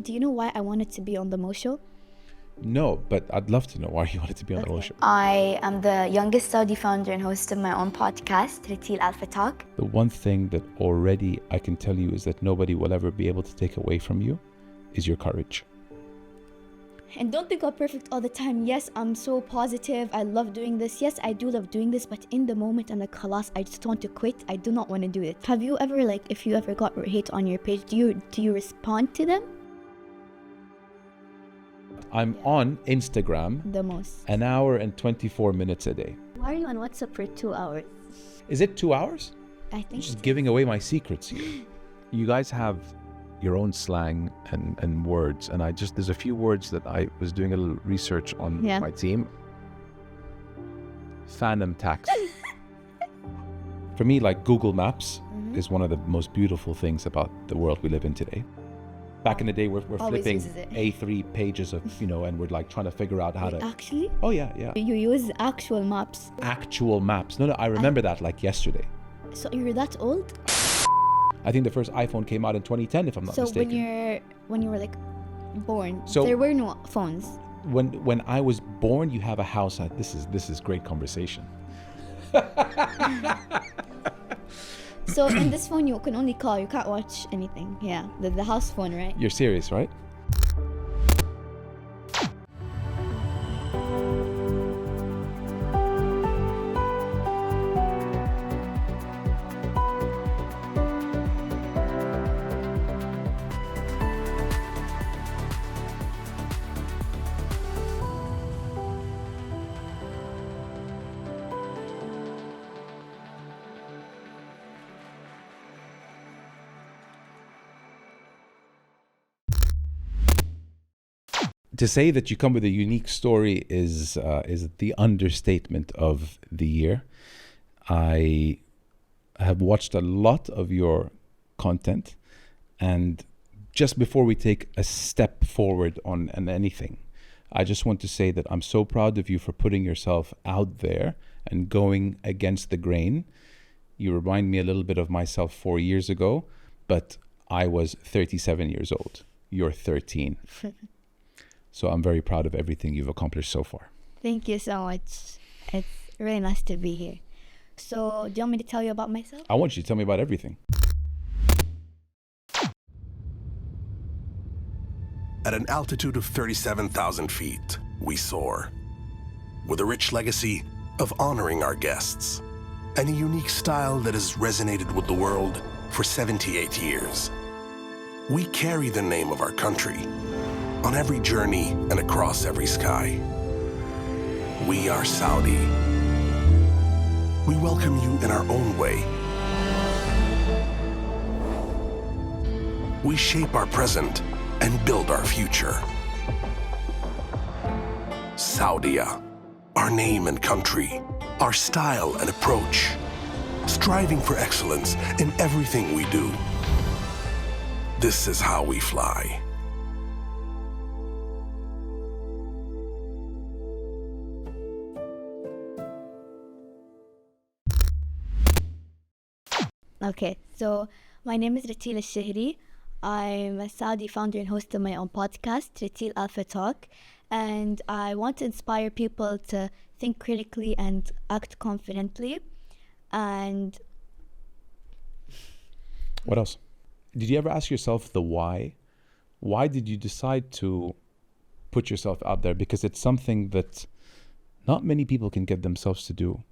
do you know why I wanted to be on the Mo Show? No, but I'd love to know why you wanted to be on the Mo Show. I am the youngest Saudi founder and host of my own podcast, Rateel Alpha Talk. The one thing that already I can tell you is that nobody will ever be able to take away from you is your courage. And don't think I'm perfect all the time. Yes, I'm so positive. I love doing this. Yes, I do love doing this. But in the moment, I'm like, khalas, I just want to quit. I do not want to do it. Have you ever, like, if you ever got hate on your page, do you respond to them? I'm on Instagram The most. an hour and 24 minutes a day. Why are you on WhatsApp for 2 hours? Is it 2 hours? I think Just giving away my secrets here. You guys have your own slang and words, and there's a few words that I was doing a little research on my team. Phantom tax. For me, like Google Maps is one of the most beautiful things about the world we live in today. Back in the day, we're flipping A3 pages of, and we're like trying to figure out how to... Actually? Oh, yeah. You use actual maps. Actual maps. No, I remember that like yesterday. So you're that old? I think the first iPhone came out in 2010, if I'm not mistaken. So when you were like born, So- there were no phones. When I was born, you have a house. This is great conversation. So in this phone, you can only call. You can't watch anything. Yeah, the house phone, right? You're serious, right? To say that you come with a unique story is the understatement of the year. I have watched a lot of your content, and just before we take a step forward on anything, I just want to say that I'm so proud of you for putting yourself out there and going against the grain. You remind me a little bit of myself 4 years ago, but I was 37 years old. You're 13. So I'm very proud of everything you've accomplished so far. Thank you so much. It's really nice to be here. So, do you want me to tell you about myself? I want you to tell me about everything. At an altitude of 37,000 feet, we soar. With a rich legacy of honoring our guests and a unique style that has resonated with the world for 78 years. We carry the name of our country on every journey and across every sky. We are Saudi. We welcome you in our own way. We shape our present and build our future. Saudia, our name and country, our style and approach, striving for excellence in everything we do. This is how we fly. Okay, so my name is Rateel Alshehri. I'm a Saudi founder and host of my own podcast, Rateel Alpha Talk, and I want to inspire people to think critically and act confidently. And what else? Did you ever ask yourself the why? Why did you decide to put yourself out there? Because it's something that not many people can get themselves to do.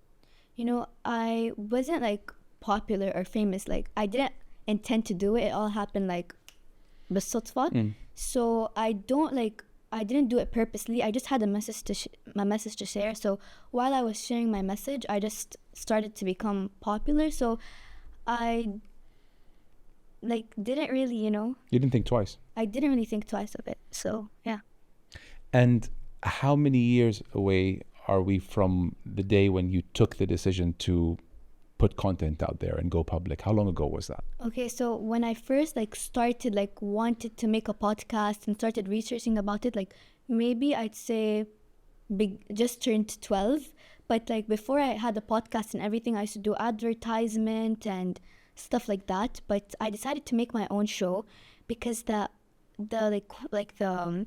I wasn't like popular or famous. Like, I didn't intend to do it. It all happened like بالصدفة. So I didn't do it purposely. I just had a message to share. So while I was sharing my message, I just started to become popular. So I didn't really, You didn't think twice. I didn't really think twice of it. So yeah. And how many years away are we from the day when you took the decision to put content out there and go public? How long ago was that? Okay, so when I first started wanted to make a podcast and started researching about it, maybe I'd say just turned 12. But before I had a podcast and everything, I used to do advertisement and stuff like that. But I decided to make my own show because the the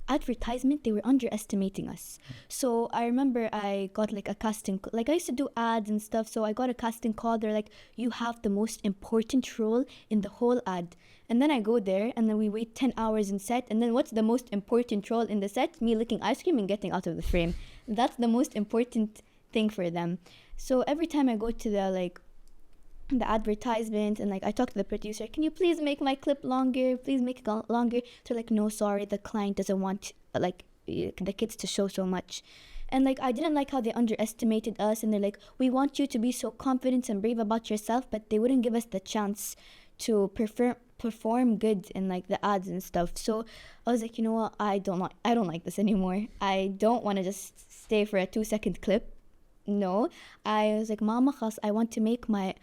advertisement, they were underestimating us. So I remember I got like a casting, like I used to do ads and stuff, so I got a casting call. They're like, you have the most important role in the whole ad. And then I go there, and then we wait 10 hours in set, and then what's the most important role in the set? Me licking ice cream and getting out of the frame. That's the most important thing for them. So every time I go to the advertisement, and like I talk to the producer, can you please make my clip longer, please make it longer? They're like, no, sorry, the client doesn't want the kids to show so much. And like I didn't like how they underestimated us, and they're like, we want you to be so confident and brave about yourself, but they wouldn't give us the chance to perform good in like the ads and stuff. So I was like, you know what, I don't like this anymore. I don't want to just stay for a 2-second clip. No, I was like, mama khas, I want to make my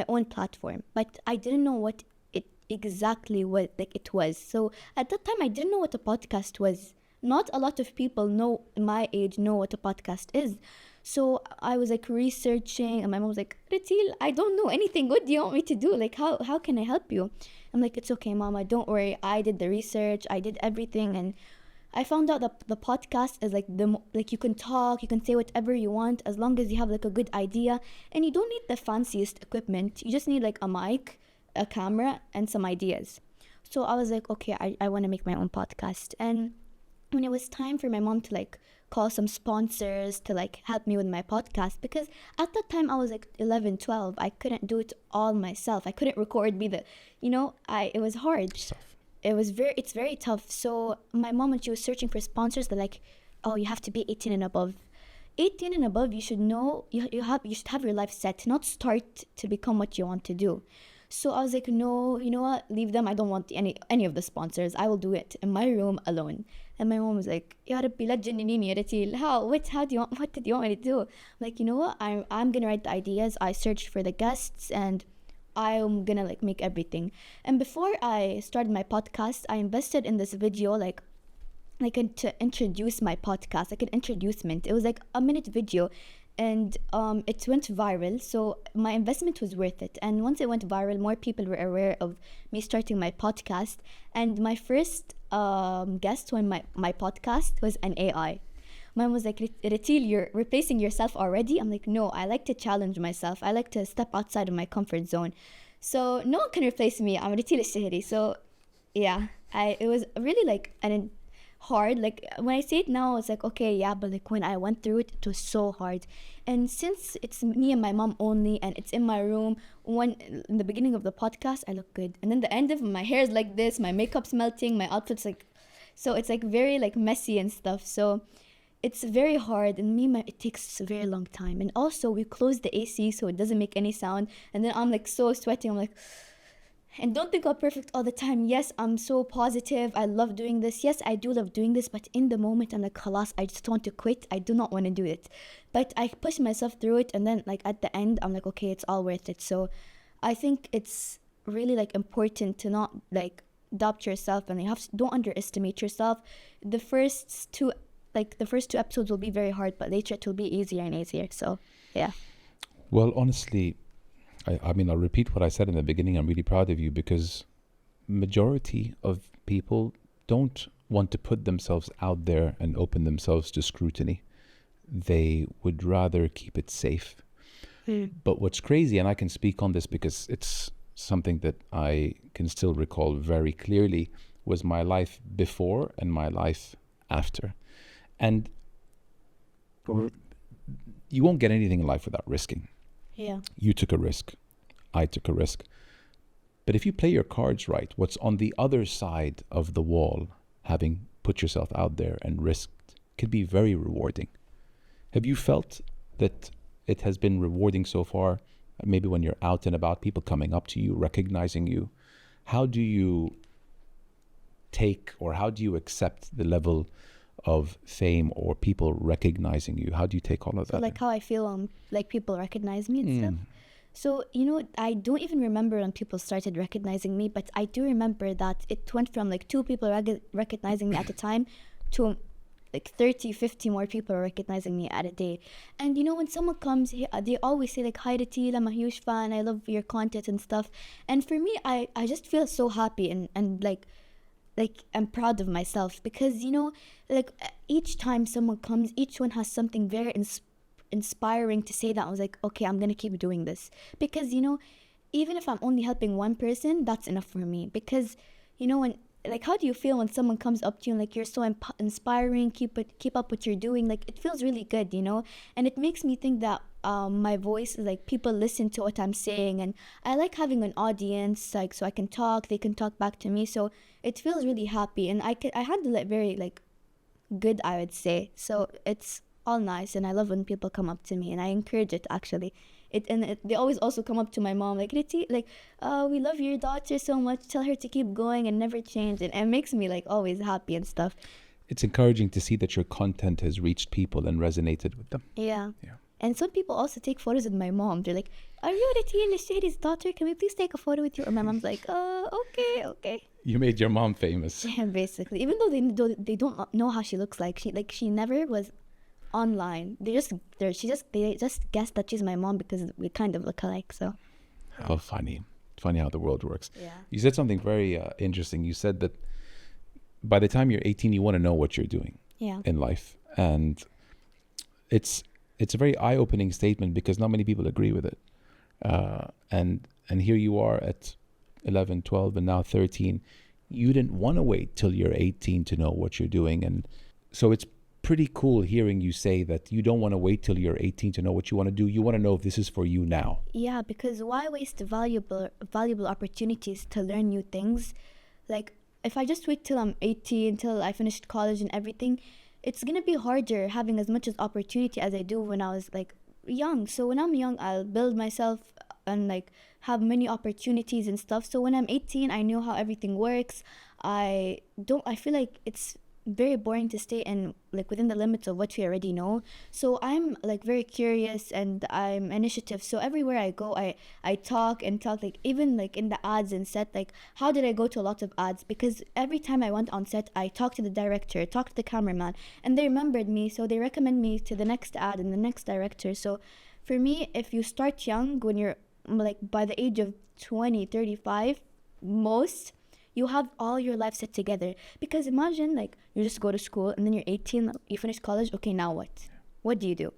own platform. But I didn't know what it exactly what like it was. So at that time I didn't know what a podcast was. Not a lot of people my age know what a podcast is. So I was like researching, and my mom was like, Rateel, I don't know anything. What do you want me to do? Like how can I help you? I'm like, it's okay, mama, don't worry. I did the research, I did everything, and I found out that the podcast is like you can talk, you can say whatever you want as long as you have like a good idea, and you don't need the fanciest equipment. You just need like a mic, a camera, and some ideas. So I was like, okay, I want to make my own podcast. And when it was time for my mom to like call some sponsors to like help me with my podcast, because at that time I was like 11, 12, I couldn't do it all myself. I couldn't record, it was hard. It's very tough. So my mom, when she was searching for sponsors, they're like, oh, you have to be 18 and above. 18 and above, you should know, you should have your life set, not start to become what you want to do. So I was like, no, you know what, leave them. I don't want any of the sponsors. I will do it in my room alone. And my mom was like, Ya Rabbi, la tjannini ya Rateel. What did you want me to do? I'm like, you know what, I'm gonna write the ideas. I searched for the guests, and I'm gonna like make everything. And before I started my podcast, I invested in this video like to introduce my podcast, like an introducement. It was like a minute video, and it went viral. So my investment was worth it. And once it went viral, more people were aware of me starting my podcast. And my first guest on my podcast was an AI. Mom was like, Rateel, you're replacing yourself already? I'm like, no, I like to challenge myself. I like to step outside of my comfort zone. So no one can replace me. I'm Rateel Alshehri. So yeah, it was really like hard. Like when I say it now, it's like, okay, yeah, but like when I went through it, it was so hard. And since it's me and my mom only, and it's in my room, in the beginning of the podcast, I look good. And then the end of my hair is like this, my makeup's melting, my outfit's like, so it's like very like messy and stuff. So it's very hard, and it takes a very long time. And also we close the AC so it doesn't make any sound. And then I'm like so sweating. I'm like, and don't think I'm perfect all the time. Yes, I'm so positive. I love doing this. Yes, I do love doing this. But in the moment, I'm like, khalas, I just want to quit. I do not want to do it. But I push myself through it. And then like at the end, I'm like, okay, it's all worth it. So I think it's really like important to not like doubt yourself, and don't underestimate yourself. The first two episodes will be very hard, but later it will be easier and easier. So yeah. Well, honestly, I mean, I'll repeat what I said in the beginning. I'm really proud of you, because majority of people don't want to put themselves out there and open themselves to scrutiny. They would rather keep it safe. But what's crazy, and I can speak on this because it's something that I can still recall very clearly, was my life before and my life after. And you won't get anything in life without risking. Yeah. You took a risk. I took a risk. But if you play your cards right, what's on the other side of the wall, having put yourself out there and risked, can be very rewarding. Have you felt that it has been rewarding so far? Maybe when you're out and about, people coming up to you, recognizing you. How do you take, or how do you accept the level of fame or people recognizing you? How do you take all of that? Like how I feel like people recognize me and stuff. So, I don't even remember when people started recognizing me, but I do remember that it went from like 2 people recognizing me at a time to like 30, 50 more people recognizing me at a day. And when someone comes, they always say like, hi Rateel, I'm a huge fan, I love your content and stuff. And for me, I just feel so happy and like like I'm proud of myself, because like each time someone comes, each one has something very inspiring to say, that I was like, okay, I'm gonna keep doing this, because even if I'm only helping one person, that's enough for me. Because when, like, how do you feel when someone comes up to you and like, you're so inspiring, keep up what you're doing, like it feels really good, and it makes me think that my voice is like, people listen to what I'm saying, and I like having an audience, like, so I can talk, they can talk back to me, so it feels really happy, and I handle it very like good, I would say. So it's all nice, and I love when people come up to me, and I encourage it actually. They always also come up to my mom like, Riti, like, we love your daughter so much, tell her to keep going and never change, and it makes me like always happy and stuff. It's encouraging to see that your content has reached people and resonated with them. Yeah. Yeah. And some people also take photos with my mom. They're like, are you Rateel Alshehri's daughter? Can we please take a photo with you? And my mom's like, okay. You made your mom famous. Yeah, basically. Even though they don't know how she looks like. She never was online. They just guessed that she's my mom because we kind of look alike. So. How funny. Funny how the world works. Yeah. You said something very interesting. You said that by the time you're 18, you want to know what you're doing in life. And it's a very eye-opening statement, because not many people agree with it. And here you are at 11, 12, and now 13. You didn't want to wait till you're 18 to know what you're doing. And so it's pretty cool hearing you say that you don't want to wait till you're 18 to know what you want to do. You want to know if this is for you now. Yeah, because why waste valuable opportunities to learn new things? Like, if I just wait till I'm 18, till I finished college and everything, it's going to be harder having as much as opportunity as I do when I was like young. So when I'm young, I'll build myself and like have many opportunities and stuff. So when I'm 18, I know how everything works. I feel like it's very boring to stay in like within the limits of what we already know. So I'm like very curious, and I'm initiative. So everywhere I go, I talk, like even like in the ads and set, like how did I go to a lot of ads? Because every time I went on set, I talked to the director, talked to the cameraman, and they remembered me, so they recommend me to the next ad and the next director. So for me, if you start young, when you're like by the age of 20, 35 most, you have all your life set together. Because imagine like you just go to school and then you're 18, you finish college, okay, now what do you do?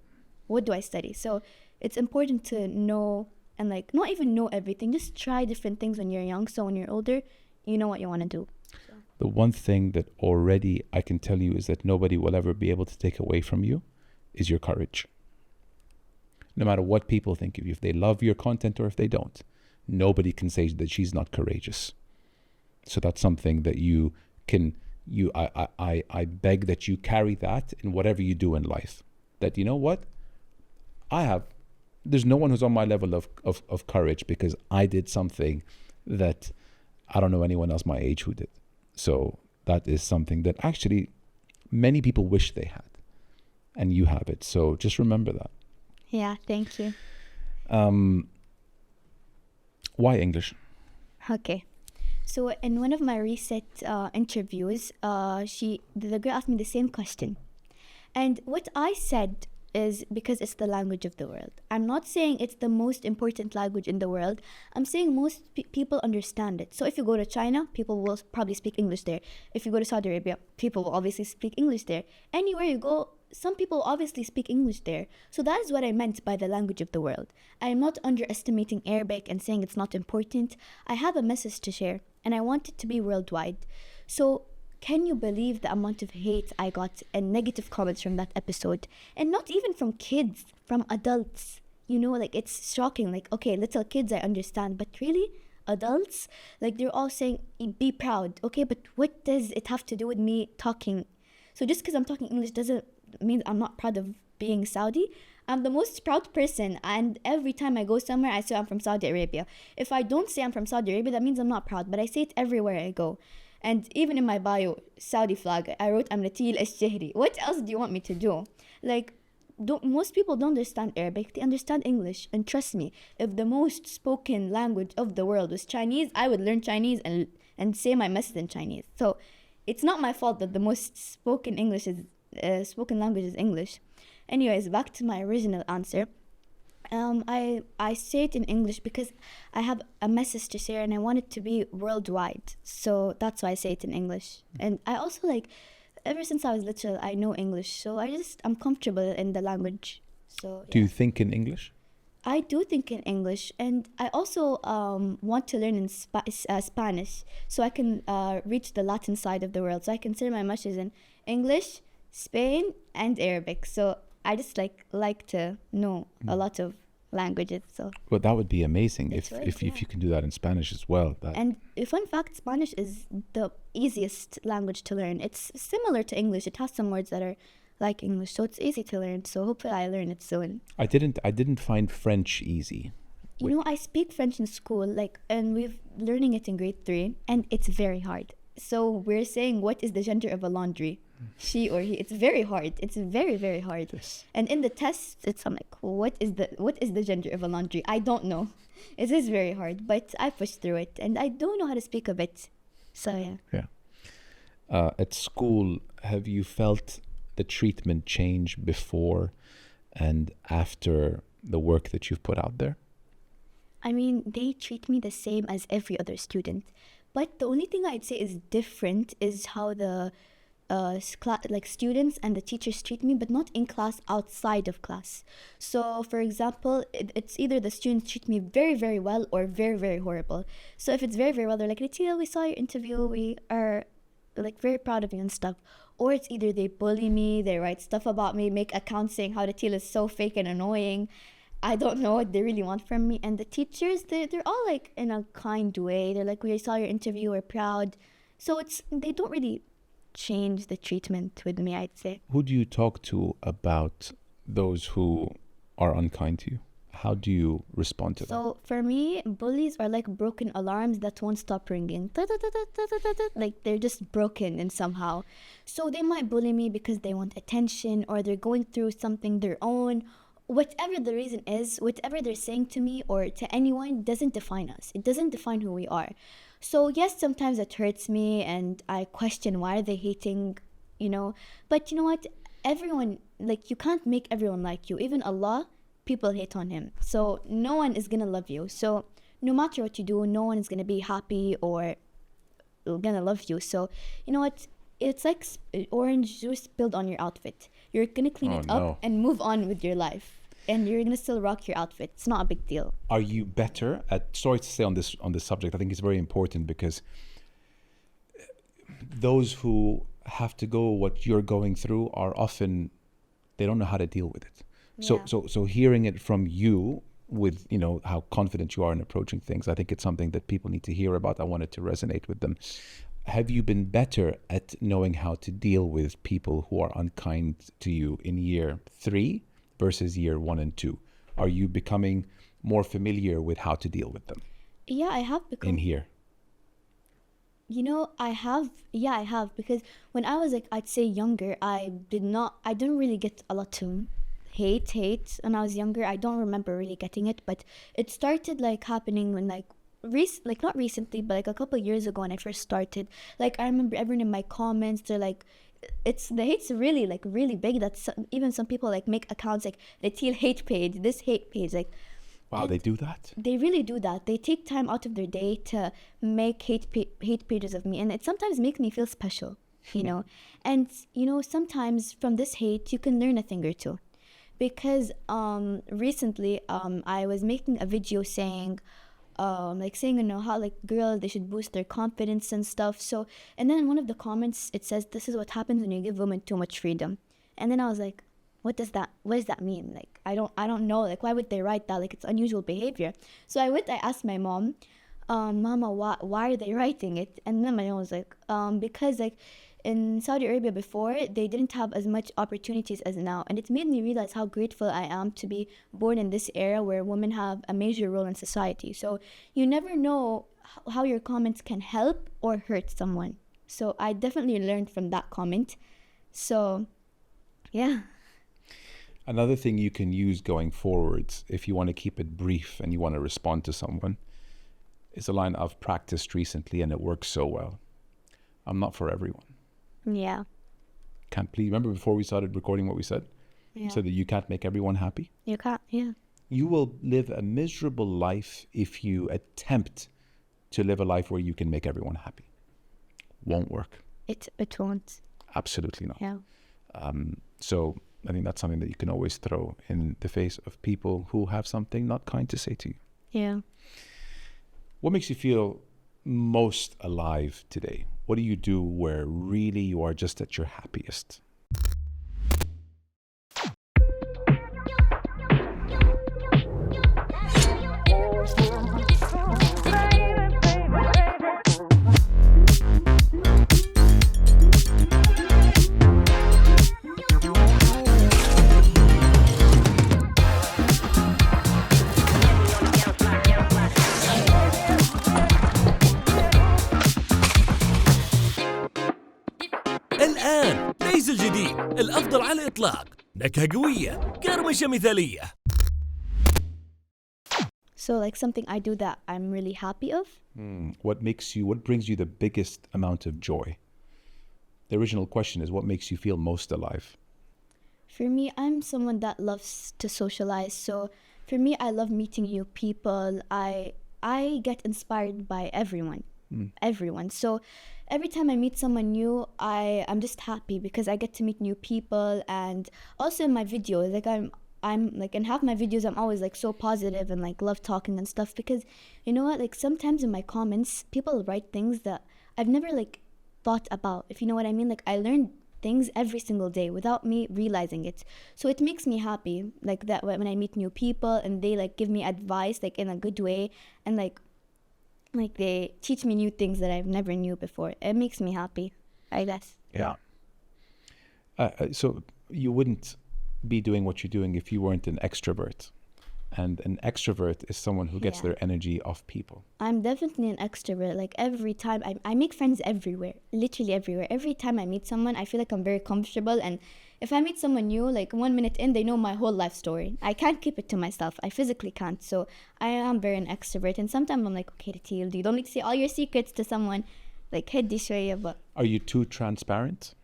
What do I study? So it's important to know, and like not even know everything, just try different things when you're young, so when you're older, you know what you want to do. So. The one thing that already I can tell you is that nobody will ever be able to take away from you is your courage. No matter what people think of you, if they love your content or if they don't, nobody can say that she's not courageous. So that's something that you can, I beg that you carry that in whatever you do in life. That, you know what, there's no one who's on my level of courage, because I did something that I don't know anyone else my age who did. So that is something that actually many people wish they had, and you have it. So just remember that. Yeah, thank you. Why English? Okay. So in one of my recent interviews, the girl asked me the same question. And what I said is because it's the language of the world. I'm not saying it's the most important language in the world. I'm saying most people understand it. So if you go to China, people will probably speak English there. If you go to Saudi Arabia, people will obviously speak English there. Anywhere you go, some people obviously speak English there. So that is what I meant by the language of the world. I am not underestimating Arabic and saying it's not important. I have a message to share, and I want it to be worldwide. So can you believe the amount of hate I got and negative comments from that episode? And not even from kids, from adults. You know, like it's shocking. Like, okay, little kids, I understand, but really? Adults? Like they're all saying, be proud. Okay, but what does it have to do with me talking? So just because I'm talking English doesn't mean I'm not proud of being Saudi. I'm the most proud person, and every time I go somewhere, I say I'm from Saudi Arabia. If I don't say I'm from Saudi Arabia, that means I'm not proud, but I say it everywhere I go. And even in my bio, Saudi flag, I wrote, I'm Rateel Alshehri. What else do you want me to do? Like, most people don't understand Arabic, they understand English. And trust me, if the most spoken language of the world was Chinese, I would learn Chinese and say my message in Chinese. So it's not my fault that the most spoken language is English. Anyways, back to my original answer. I say it in English because I have a message to share and I want it to be worldwide. So that's why I say it in English. And I also like, ever since I was little, I know English. So I'm comfortable in the language. So Do you think in English? I do think in English, and I also want to learn in Spanish, so I can reach the Latin side of the world. So I consider my masters in English, Spain, and Arabic. So I just like to know a lot of languages. So Well, that would be amazing It would, if yeah. you can do that in Spanish as well. And a fun fact, Spanish is the easiest language to learn. It's similar to English. It has some words that are like English, so it's easy to learn. So hopefully I learn it soon. I didn't find French easy. You know, I speak French in school, like, and we're learning it in grade 3, and it's very hard. So we're saying, what is the gender of a laundry? She or he. It's very hard. It's very, very hard. Yes. And in the test, I'm like, what is the gender of a laundry? I don't know. It is very hard, but I pushed through it, and I do know how to speak a bit. So yeah. Yeah. At school, have you felt the treatment change before and after the work that you've put out there? I mean, they treat me the same as every other student. But the only thing I'd say is different is how the students and the teachers treat me, but not in class, outside of class. So, for example, it's either the students treat me very, very well or very, very horrible. So if it's very, very well, they're like, Rateel, we saw your interview, we are like very proud of you and stuff. Or it's either they bully me, they write stuff about me, make accounts saying how Rateel is so fake and annoying. I don't know what they really want from me. And the teachers, they're all like in a kind way. They're like, we saw your interview, we're proud. So they don't really change the treatment with me, I'd say. Who do you talk to about those who are unkind to you? How do you respond to that? So for me, bullies are like broken alarms that won't stop ringing. Like they're just broken in somehow. So they might bully me because they want attention or they're going through something their own. Whatever the reason is, whatever they're saying to me or to anyone doesn't define us. It doesn't define who we are. So yes, sometimes it hurts me and I question why are they hating, you know. But you know what? Everyone, like, you can't make everyone like you. Even Allah, people hate on him. So no one is gonna love you. So no matter what you do, no one is gonna be happy or gonna love you. So you know what? It's like orange juice spilled on your outfit. You're gonna clean it up and move on with your life. And you're gonna still rock your outfit. It's not a big deal. Are you better at, sorry to say on this subject, I think it's very important because those who have to go what you're going through are often, they don't know how to deal with it. Yeah. So hearing it from you with, you know, how confident you are in approaching things, I think it's something that people need to hear about. I want it to resonate with them. Have you been better at knowing how to deal with people who are unkind to you in year 3 versus year 1 and 2? Are you becoming more familiar with how to deal with them? Yeah, I have become. In here? You know, I have because when I was like, I'd say younger, I didn't really get a lot of hate when I was younger. I don't remember really getting it, but it started like happening when like not recently, but like a couple of years ago when I first started. Like I remember everyone in my comments, they're like, the hate's really big that even some people like make accounts like Rateel hate page, this hate page, like. Wow, they do that? They really do that. They take time out of their day to make hate pages of me. And it sometimes makes me feel special, you know. And, you know, sometimes from this hate, you can learn a thing or two. Because recently, I was making a video saying, you know, how like girls, they should boost their confidence and stuff. So, and then in one of the comments, it says, this is what happens when you give women too much freedom. And then I was like, what does that mean? Like, I don't know. Like, why would they write that? Like, it's unusual behavior. So I asked my mom, Mama, why are they writing it? And then my mom was like, because like in Saudi Arabia before, they didn't have as much opportunities as now. And it made me realize how grateful I am to be born in this era where women have a major role in society. So you never know how your comments can help or hurt someone. So I definitely learned from that comment. So, yeah. Another thing you can use going forwards, if you want to keep it brief and you want to respond to someone, is a line I've practiced recently and it works so well. I'm not for everyone. Yeah. Can't please. Remember before we started recording what we said? Yeah. So that you can't make everyone happy? You can't, yeah. You will live a miserable life if you attempt to live a life where you can make everyone happy. Won't work. It won't. Absolutely not. Yeah. So I think that's something that you can always throw in the face of people who have something not kind to say to you. Yeah. What makes you feel most alive today? What do you do where really you are just at your happiest? الآن ليس الجديد الأفضل على الإطلاق، نكهة قوية، كرمشة مثالية. So like something I do that I'm really happy of. What brings you the biggest amount of joy? The original question is, what makes you feel most alive? For me, I'm someone that loves to socialize. So for me, I love meeting new people. I get inspired by everyone. Everyone. So every time I meet someone new, I'm just happy because I get to meet new people. And also in my videos, like I'm like in half my videos I'm always like so positive and like love talking and stuff, because you know what, like sometimes in my comments people write things that I've never like thought about, if you know what I mean. Like I learn things every single day without me realizing it. So it makes me happy like that when I meet new people and they like give me advice like in a good way, and like they teach me new things that I've never knew before. It makes me happy, I guess. Yeah. So you wouldn't be doing what you're doing if you weren't an extrovert. And an extrovert is someone who gets their energy off people. I'm definitely an extrovert. Like every time I make friends everywhere, literally everywhere. Every time I meet someone, I feel like I'm very comfortable. And if I meet someone new, like 1 minute in, they know my whole life story. I can't keep it to myself. I physically can't. So I am very an extrovert. And sometimes I'm like, okay, Rateel, you don't need to say all your secrets to someone. Like, هدي شوية, but Are you too transparent?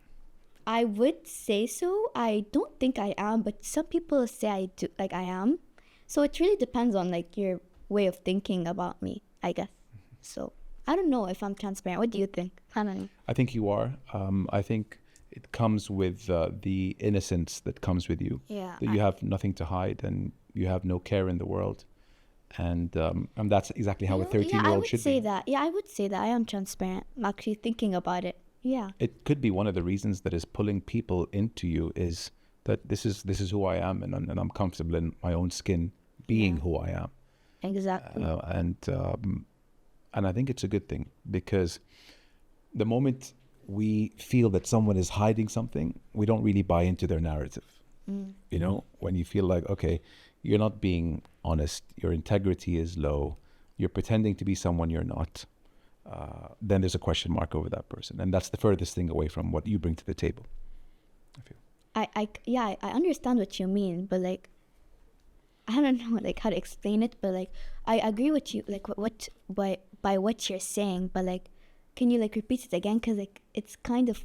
I would say so. I don't think I am, but some people say I do, like I am. So it really depends on like your way of thinking about me, I guess. So I don't know if I'm transparent. What do you think? I don't know. I think you are. I think it comes with the innocence that comes with you. Yeah. That you have nothing to hide and you have no care in the world. And that's exactly how a 13-year-old should be. I would say that I am transparent. I'm actually thinking about it. Yeah. It could be one of the reasons that is pulling people into you is that this is who I am, and I'm comfortable in my own skin being who I am. Exactly. And I think it's a good thing, because the moment we feel that someone is hiding something, we don't really buy into their narrative. You know, when you feel like, okay, you're not being honest, your integrity is low, you're pretending to be someone you're not, then there's a question mark over that person. And that's the furthest thing away from what you bring to the table, I feel. I understand what you mean, but like, I don't know like how to explain it, but like I agree with you like what by what you're saying, but like can you like repeat it again, because like it's kind of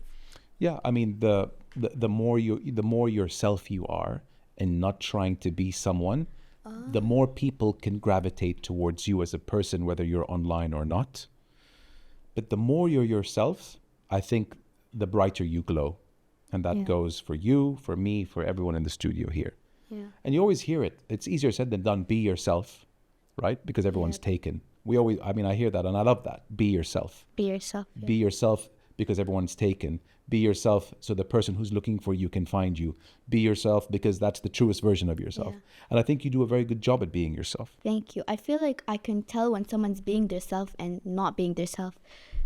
I mean the more yourself you are and not trying to be someone, the more people can gravitate towards you as a person, whether you're online or not. But the more you're yourself, I think the brighter you glow, and that goes for you, for me, for everyone in the studio here. Yeah. And you always hear it. It's easier said than done. Be yourself, right? Because everyone's taken. I hear that and I love that. Be yourself. Be yourself. Yeah. Be yourself because everyone's taken. Be yourself so the person who's looking for you can find you. Be yourself because that's the truest version of yourself. Yeah. And I think you do a very good job at being yourself. Thank you. I feel like I can tell when someone's being their self and not being their self.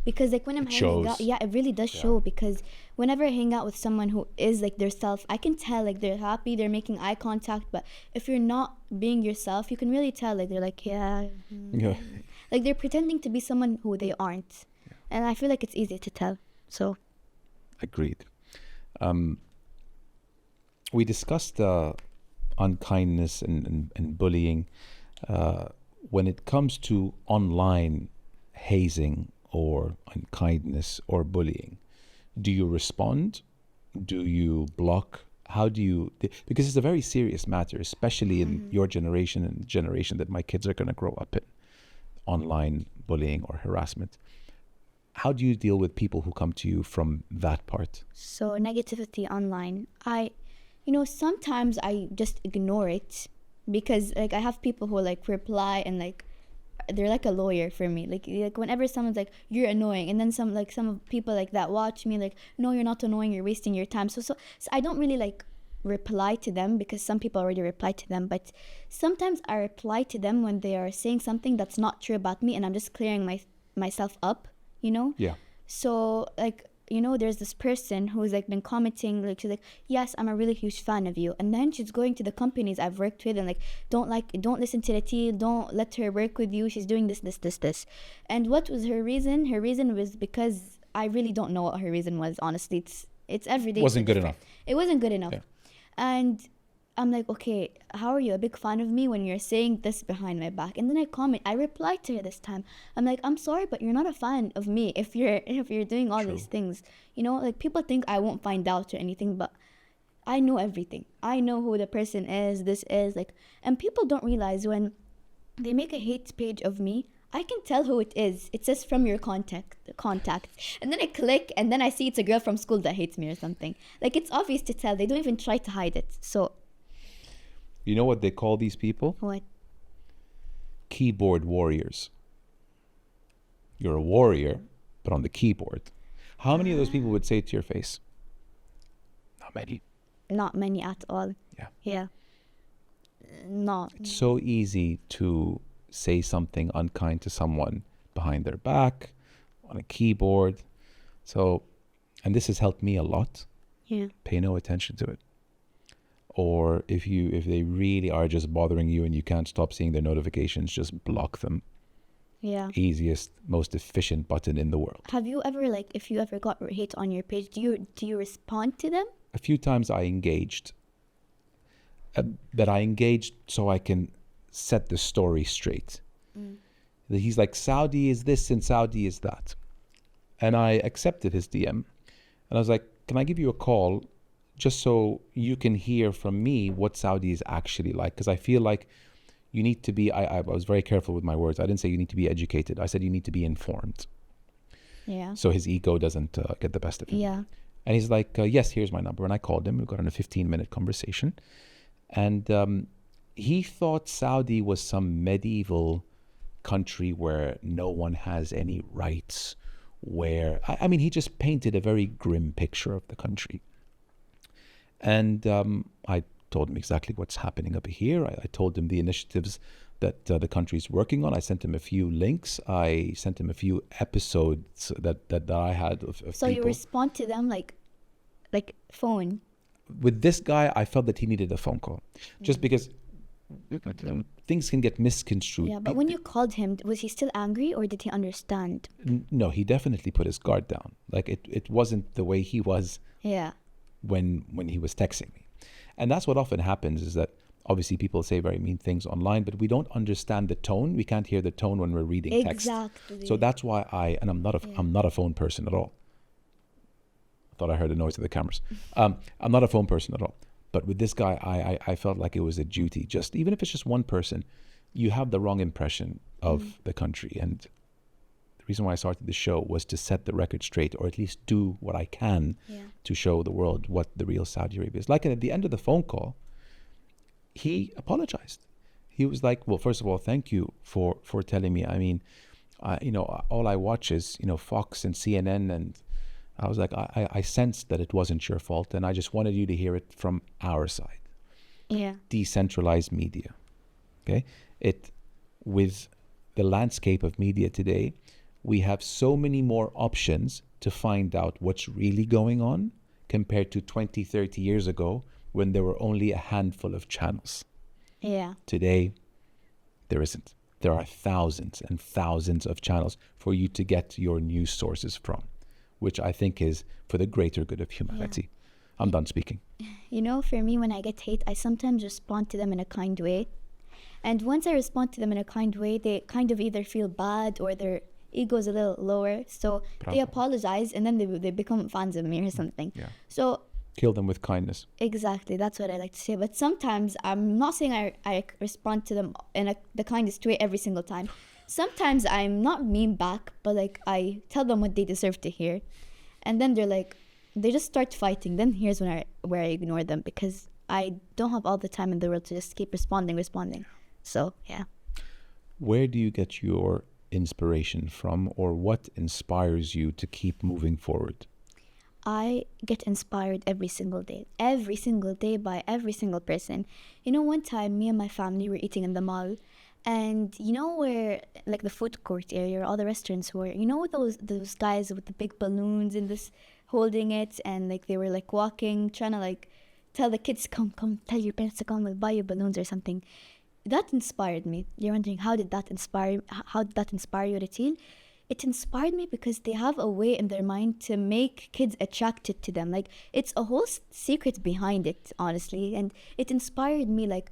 Because like when I'm hanging out, it really does show, because whenever I hang out with someone who is like their self, I can tell like they're happy, they're making eye contact. But if you're not being yourself, you can really tell like they're like, like they're pretending to be someone who they aren't. And I feel like it's easy to tell. So agreed. We discussed unkindness and bullying. When it comes to online hazing or unkindness or bullying, do you respond? Do you block? how do you, because it's a very serious matter, especially in your generation and the generation that my kids are going to grow up in, online bullying or harassment. How do you deal with people who come to you from that part? So negativity online, sometimes I just ignore it, because like I have people who like reply and like they're like a lawyer for me. Like whenever someone's like, you're annoying, and then some people like that watch me like, no, you're not annoying, you're wasting your time. So I don't really like reply to them, because some people already reply to them, but sometimes I reply to them when they are saying something that's not true about me, and I'm just clearing myself up, Yeah. So like, there's this person who's like been commenting, like she's like, yes, I'm a really huge fan of you, and then she's going to the companies I've worked with and like, don't listen to Rateel, don't let her work with you, she's doing this. And what was her reason? Her reason was because I really don't know what her reason was, honestly. It's every day. Wasn't good enough. It wasn't good enough. Yeah. And I'm like, okay, how are you a big fan of me when you're saying this behind my back? And then I replied to her this time. I'm like, I'm sorry, but you're not a fan of me if you're doing all these things. Like people think I won't find out or anything, but I know everything. I know who the person is, this is like, and people don't realize when they make a hate page of me, I can tell who it is. It says from your contact. And then I click, and then I see it's a girl from school that hates me or something. Like, it's obvious to tell. They don't even try to hide it. So, you know what they call these people? what? Keyboard warriors. You're a warrior, but on the keyboard. How many of those people would say it to your face? Not many. Not many at all. Yeah. Yeah. Not. It's so easy to say something unkind to someone behind their back, on a keyboard. So, and this has helped me a lot. Yeah. Pay no attention to it. Or if they really are just bothering you and you can't stop seeing their notifications, just block them. Yeah. Easiest, most efficient button in the world. Have you ever, like, if you ever got hate on your page, do you respond to them? A few times I engaged. But I engaged so I can set the story straight. He's like, Saudi is this and Saudi is that. And I accepted his DM. And I was like, can I give you a call just so you can hear from me what Saudi is actually like? Because I feel like you need to be, I was very careful with my words. I didn't say you need to be educated. I said you need to be informed. Yeah. So his ego doesn't get the best of him. Yeah. And he's like, yes, here's my number. And I called him. We got on a 15-minute conversation. And he thought Saudi was some medieval country where no one has any rights, where, I mean, he just painted a very grim picture of the country. And I told him exactly what's happening over here. I told him the initiatives that the country's working on. I sent him a few links. I sent him a few episodes that I had of So people. you respond to them like phone? With this guy, I felt that he needed a phone call. Just because things can get misconstrued. Yeah, but when you called him, was he still angry or did he understand? No, he definitely put his guard down. Like it wasn't the way he was Yeah. when he was texting me. And that's what often happens, is that obviously people say very mean things online, but we don't understand the tone. We can't hear the tone when we're reading text. Exactly. So that's why I'm not a phone person at all. I thought I heard the noise of the cameras. I'm not a phone person at all. But with this guy, I felt like it was a duty. Just even if it's just one person, you have the wrong impression of the country. And the reason why I started the show was to set the record straight, or at least do what I can to show the world what the real Saudi Arabia is like. And at the end of the phone call, he apologized. He was like, well, first of all, thank you for telling me. I mean, all I watch is, Fox and CNN, and I was like, I sensed that it wasn't your fault, and I just wanted you to hear it from our side. Yeah. Decentralized media. Okay? With the landscape of media today, we have so many more options to find out what's really going on compared to 20, 30 years ago when there were only a handful of channels. Yeah. Today, there isn't. There are thousands and thousands of channels for you to get your news sources from, which I think is for the greater good of humanity. I'm done speaking. For me, when I get hate, I sometimes respond to them in a kind way. And once I respond to them in a kind way, they kind of either feel bad or their ego is a little lower. So they apologize, and then they become fans of me or something. Yeah. So Kill them with kindness. Exactly, that's what I like to say. But sometimes, I'm not saying I respond to them in the kindest way every single time. Sometimes I'm not mean back, but like I tell them what they deserve to hear. And then they just start fighting. Then here's where I ignore them, because I don't have all the time in the world to just keep responding. So, yeah. Where do you get your inspiration from, or what inspires you to keep moving forward? I get inspired every single day by every single person. One time, me and my family were eating in the mall, and where, like, the food court area, all the restaurants were, those guys with the big balloons and this holding it, and like they were like walking, trying to like tell the kids, come, tell your parents to come, we'll buy you balloons or something. That inspired me. You're wondering, how did that inspire you, Rateel? It inspired me because they have a way in their mind to make kids attracted to them. Like, it's a whole secret behind it, honestly. And it inspired me, like,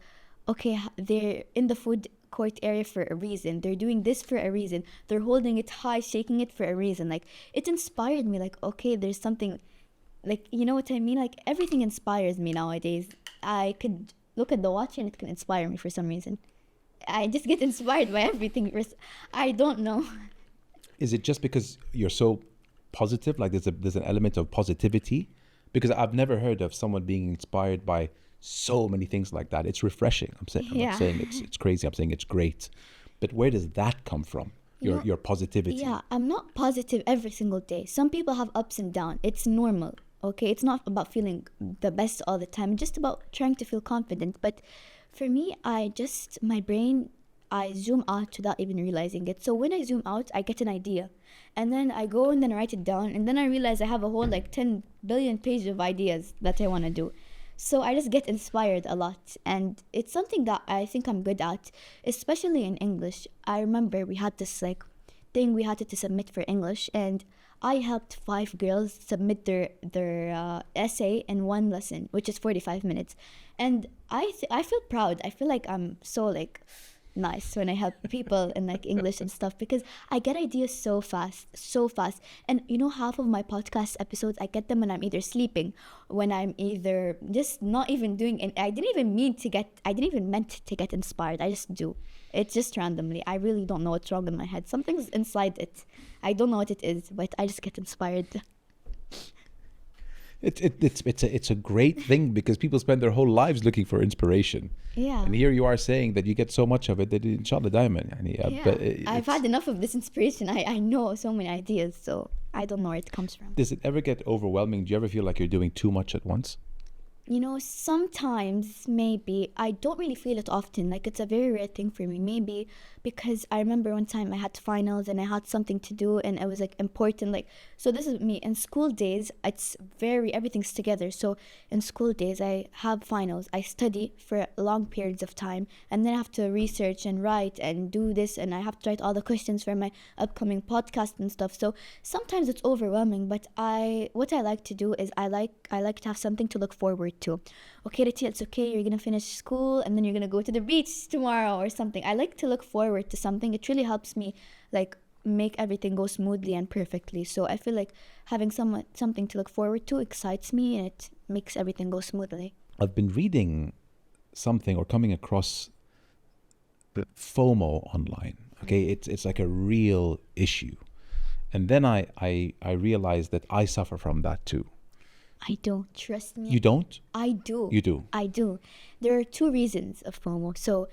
okay, they're in the food court area for a reason. They're doing this for a reason. They're holding it high, shaking it for a reason. Like, it inspired me, like, okay, there's something, like, you know what I mean? Like, everything inspires me nowadays. I could look at the watch and it can inspire me for some reason. I just get inspired by everything. I don't know. Is it just because you're so positive? Like there's an element of positivity? Because I've never heard of someone being inspired by so many things like that. It's refreshing. I'm not saying it's crazy. I'm saying it's great. But where does that come from? Your positivity? Yeah, I'm not positive every single day. Some people have ups and downs. It's normal. Okay, it's not about feeling the best all the time. It's just about trying to feel confident. But for me, my brain, I zoom out without even realizing it. So when I zoom out, I get an idea. And then I go and then write it down. And then I realize I have a whole like 10 billion pages of ideas that I want to do. So I just get inspired a lot. And it's something that I think I'm good at, especially in English. I remember we had this like thing we had to submit for English. And I helped 5 girls submit their essay in one lesson, which is 45 minutes. And I feel proud. I feel like I'm so like nice when I help people in like English and stuff, because I get ideas so fast. And half of my podcast episodes, I get them when I'm either sleeping, when I'm either just not even doing, and I didn't even meant to get inspired. I just do. It's just randomly. I really don't know what's wrong in my head. Something's inside it. I don't know what it is, but I just get inspired. It's a great thing, because people spend their whole lives looking for inspiration. Yeah. And here you are saying that you get so much of it that inshallah daiman. I've had enough of this inspiration. I know so many ideas, so I don't know where it comes from. Does it ever get overwhelming? Do you ever feel like you're doing too much at once? Sometimes maybe. I don't really feel it often. Like, it's a very rare thing for me. Maybe because I remember one time I had finals and I had something to do and it was like important. Like, so this is me. In school days, everything's together. So in school days, I have finals. I study for long periods of time, and then I have to research and write and do this, and I have to write all the questions for my upcoming podcast and stuff. So sometimes it's overwhelming, but what I like to do is I like to have something to look forward to. Okay, Rateel, it's okay, you're gonna finish school and then you're gonna go to the beach tomorrow or something. I like to look forward to something. It really helps me like make everything go smoothly and perfectly. So I feel like having something to look forward to excites me, and it makes everything go smoothly. I've been reading something or coming across the FOMO online. Okay, it's like a real issue. And then I realized that I suffer from that too. I don't. Trust me. You don't? I do. You do? I do. There are 2 reasons of FOMO. So,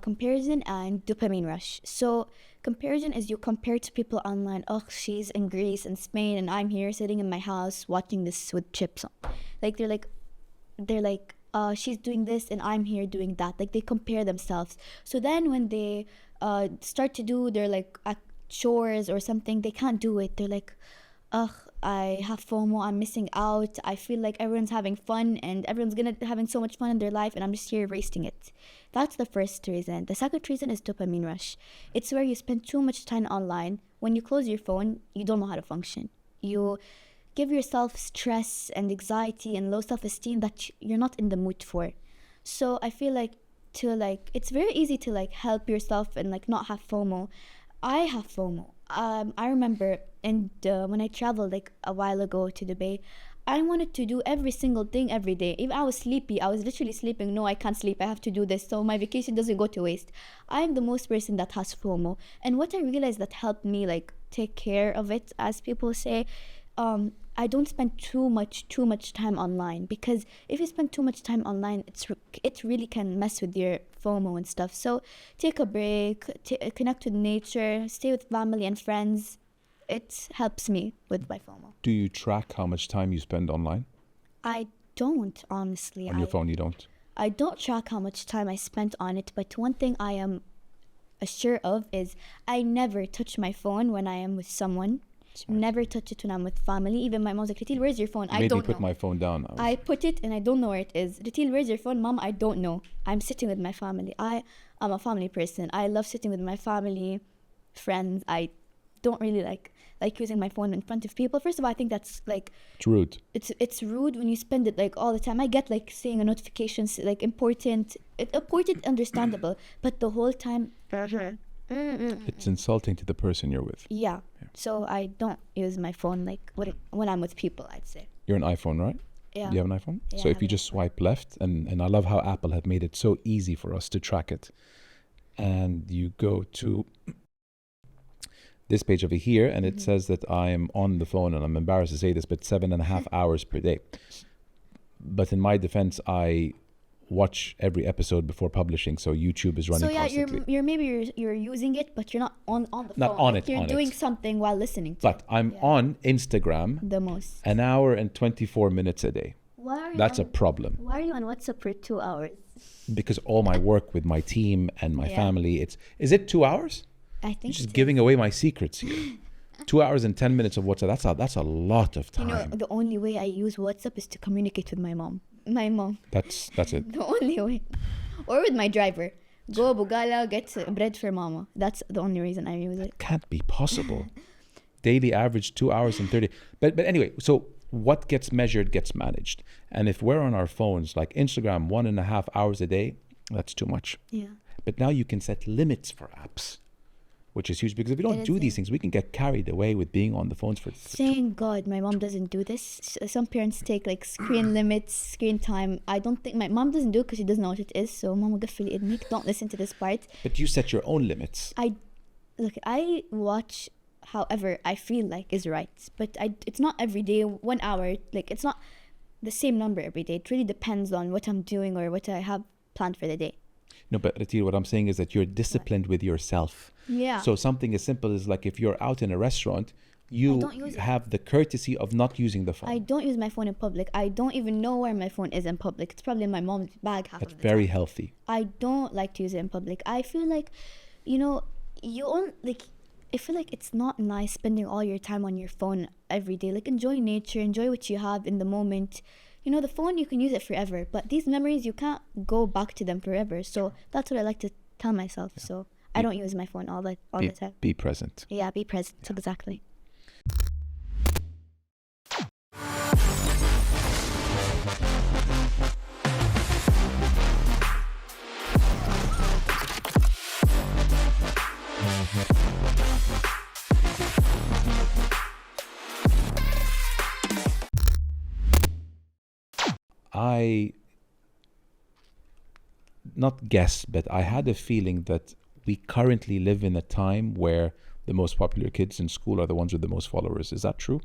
comparison and dopamine rush. So, comparison is you compare to people online. Oh, she's in Greece and Spain, and I'm here sitting in my house watching this with chips on. Like, they're like, she's doing this and I'm here doing that. Like, they compare themselves. So then when they start to do their like chores or something, they can't do it. They're like, ugh, I have FOMO, I'm missing out. I feel like everyone's having fun and everyone's having so much fun in their life, and I'm just here wasting it. That's the first reason. The second reason is dopamine rush. It's where you spend too much time online. When you close your phone, you don't know how to function. You give yourself stress and anxiety and low self-esteem that you're not in the mood for. So I feel like it's very easy to like help yourself and like not have FOMO. I have FOMO. I remember, and when I traveled like a while ago to Dubai, I wanted to do every single thing every day. If I was sleepy, I was literally sleeping. No, I can't sleep. I have to do this. So my vacation doesn't go to waste. I am the most person that has FOMO. And what I realized that helped me like take care of it, as people say, I don't spend too much time online, because if you spend too much time online, it really can mess with your FOMO and stuff. So take a break, connect with nature, stay with family and friends. It helps me with my FOMO. Do you track how much time you spend online? I don't, honestly. On your phone, you don't? I don't track how much time I spent on it, but one thing I am sure of is I never touch my phone when I am with someone. Smart. Never touch it when I'm with family. Even my mom's like, Rateel, where's your phone? I don't know. Put my phone down. I put it and I don't know where it is. Rateel, where's your phone? Mom, I don't know. I'm sitting with my family. I'm a family person. I love sitting with my family, friends. I don't really like using my phone in front of people. First of all, I think that's like... It's rude. It's rude when you spend it like all the time. I get like seeing a notification, like important, understandable, but the whole time... It's insulting to the person you're with. Yeah. So I don't use my phone like when I'm with people, I'd say. You're an iPhone, right? Yeah. You have an iPhone? Yeah, so if you just swipe left, and I love how Apple have made it so easy for us to track it. And you go to this page over here, and it says that I am on the phone, and I'm embarrassed to say this, but 7.5 hours per day. But in my defense, I watch every episode before publishing, so YouTube is running constantly. So yeah, you're using it, but you're not on the phone. Not on it. You're doing something while listening to But I'm on Instagram the most. an hour and 24 minutes a day. That's a problem. Why are you on WhatsApp for 2 hours? Because all my work with my team and my family, is it 2 hours? I think Just giving away my secrets here. 2 hours and 10 minutes of WhatsApp, that's a lot of time. You know, the only way I use WhatsApp is to communicate with my mom. That's it. The only way. Or with my driver. Go Bugala, get bread for mama. That's the only reason I use it. Can't be possible. Daily average 2 hours and 30. But anyway, so what gets measured gets managed. And if we're on our phones, like Instagram, 1.5 hours a day, that's too much. Yeah. But now you can set limits for apps, which is huge, because if we don't do these things, we can get carried away with being on the phones for Thank God my mom doesn't do this. Some parents take like screen limits, screen time. I don't think my mom doesn't do it because she doesn't know what it is. So mom will don't listen to this part. But you set your own limits. I watch however I feel like is right. But it's not every day, 1 hour. Like it's not the same number every day. It really depends on what I'm doing or what I have planned for the day. No, but Rateel, what I'm saying is that you're disciplined with yourself. Yeah. So something as simple as like if you're out in a restaurant, you have the courtesy of not using the phone. I don't use my phone in public. I don't even know where my phone is in public. It's probably in my mom's bag half of the time. That's very healthy. I don't like to use it in public. I feel like, I feel like it's not nice spending all your time on your phone every day. Like enjoy nature, enjoy what you have in the moment. The phone, you can use it forever, but these memories, you can't go back to them forever. So that's what I like to tell myself. Yeah. So I don't use my phone all the time. Be present. Yeah, be present. Yeah. Exactly. I not guess, but I had a feeling that we currently live in a time where the most popular kids in school are the ones with the most followers. Is that true?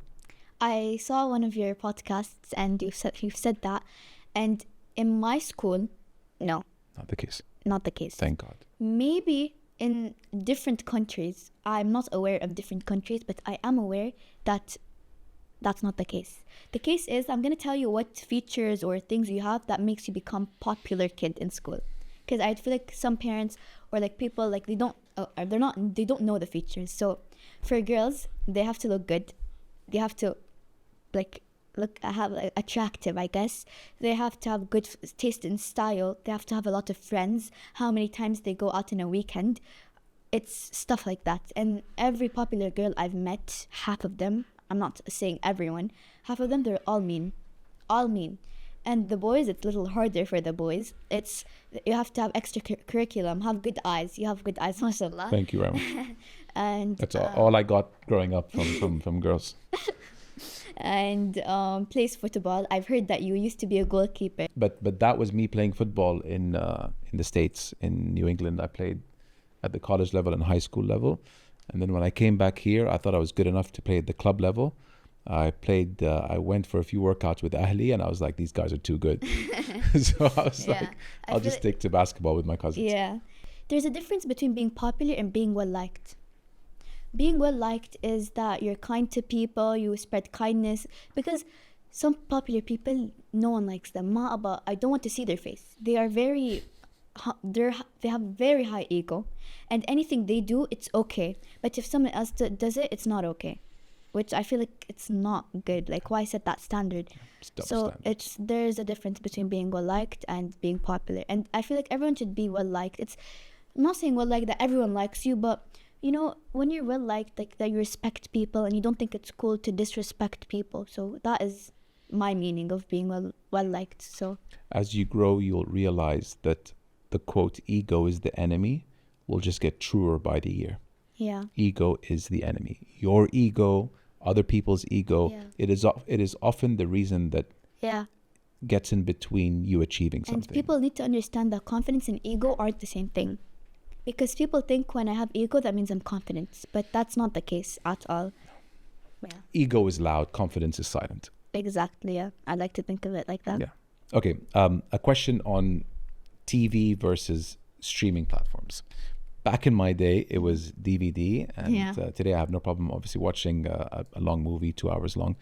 I saw one of your podcasts and you've said that. And in my school, no. Not the case. Not the case. Thank God. Maybe in different countries, I'm not aware of different countries, but I am aware that that's not the case. The case is, I'm going to tell you what features or things you have that makes you become popular kid in school. Because I feel like some parents or like people, like they don't know the features. So for girls, they have to look good. They have to have attractive, I guess. They have to have good taste and style. They have to have a lot of friends. How many times they go out in a weekend. It's stuff like that. And every popular girl I've met, half of them, I'm not saying everyone, half of them, they're all mean. And the boys, it's a little harder for the boys. You have to have extra curriculum, have good eyes. You have good eyes, mashallah. Thank you very much. and That's all I got growing up from girls. and plays football. I've heard that you used to be a goalkeeper. But that was me playing football in the States, in New England. I played at the college level and high school level. And then when I came back here, I thought I was good enough to play at the club level. I went for a few workouts with Ahli, and I was like, these guys are too good. So I was like, I'll just stick to basketball with my cousins. Yeah. There's a difference between being popular and being well-liked. Being well-liked is that you're kind to people, you spread kindness. Because some popular people, no one likes them. I don't want to see their face. They are very... they have very high ego. And anything they do, it's okay. But if someone else does it, it's not okay. Which I feel like it's not good. Like, why set that standard? So there's a difference between being well-liked and being popular. And I feel like everyone should be well-liked. I'm not saying well-liked that everyone likes you, but you know, when you're well-liked, like that you respect people and you don't think it's cool to disrespect people. So that is my meaning of being well-liked. So as you grow, you'll realize that the quote, ego is the enemy, will just get truer by the year. Yeah. Ego is the enemy. Your ego, other people's ego, it is often the reason that gets in between you achieving something. And people need to understand that confidence and ego aren't the same thing. Because people think when I have ego, that means I'm confident. But that's not the case at all. Yeah. Ego is loud, confidence is silent. Exactly, yeah. I like to think of it like that. Yeah. Okay, a question on TV versus streaming platforms. Back in my day, it was DVD, and today I have no problem obviously watching a long movie, 2 hours long.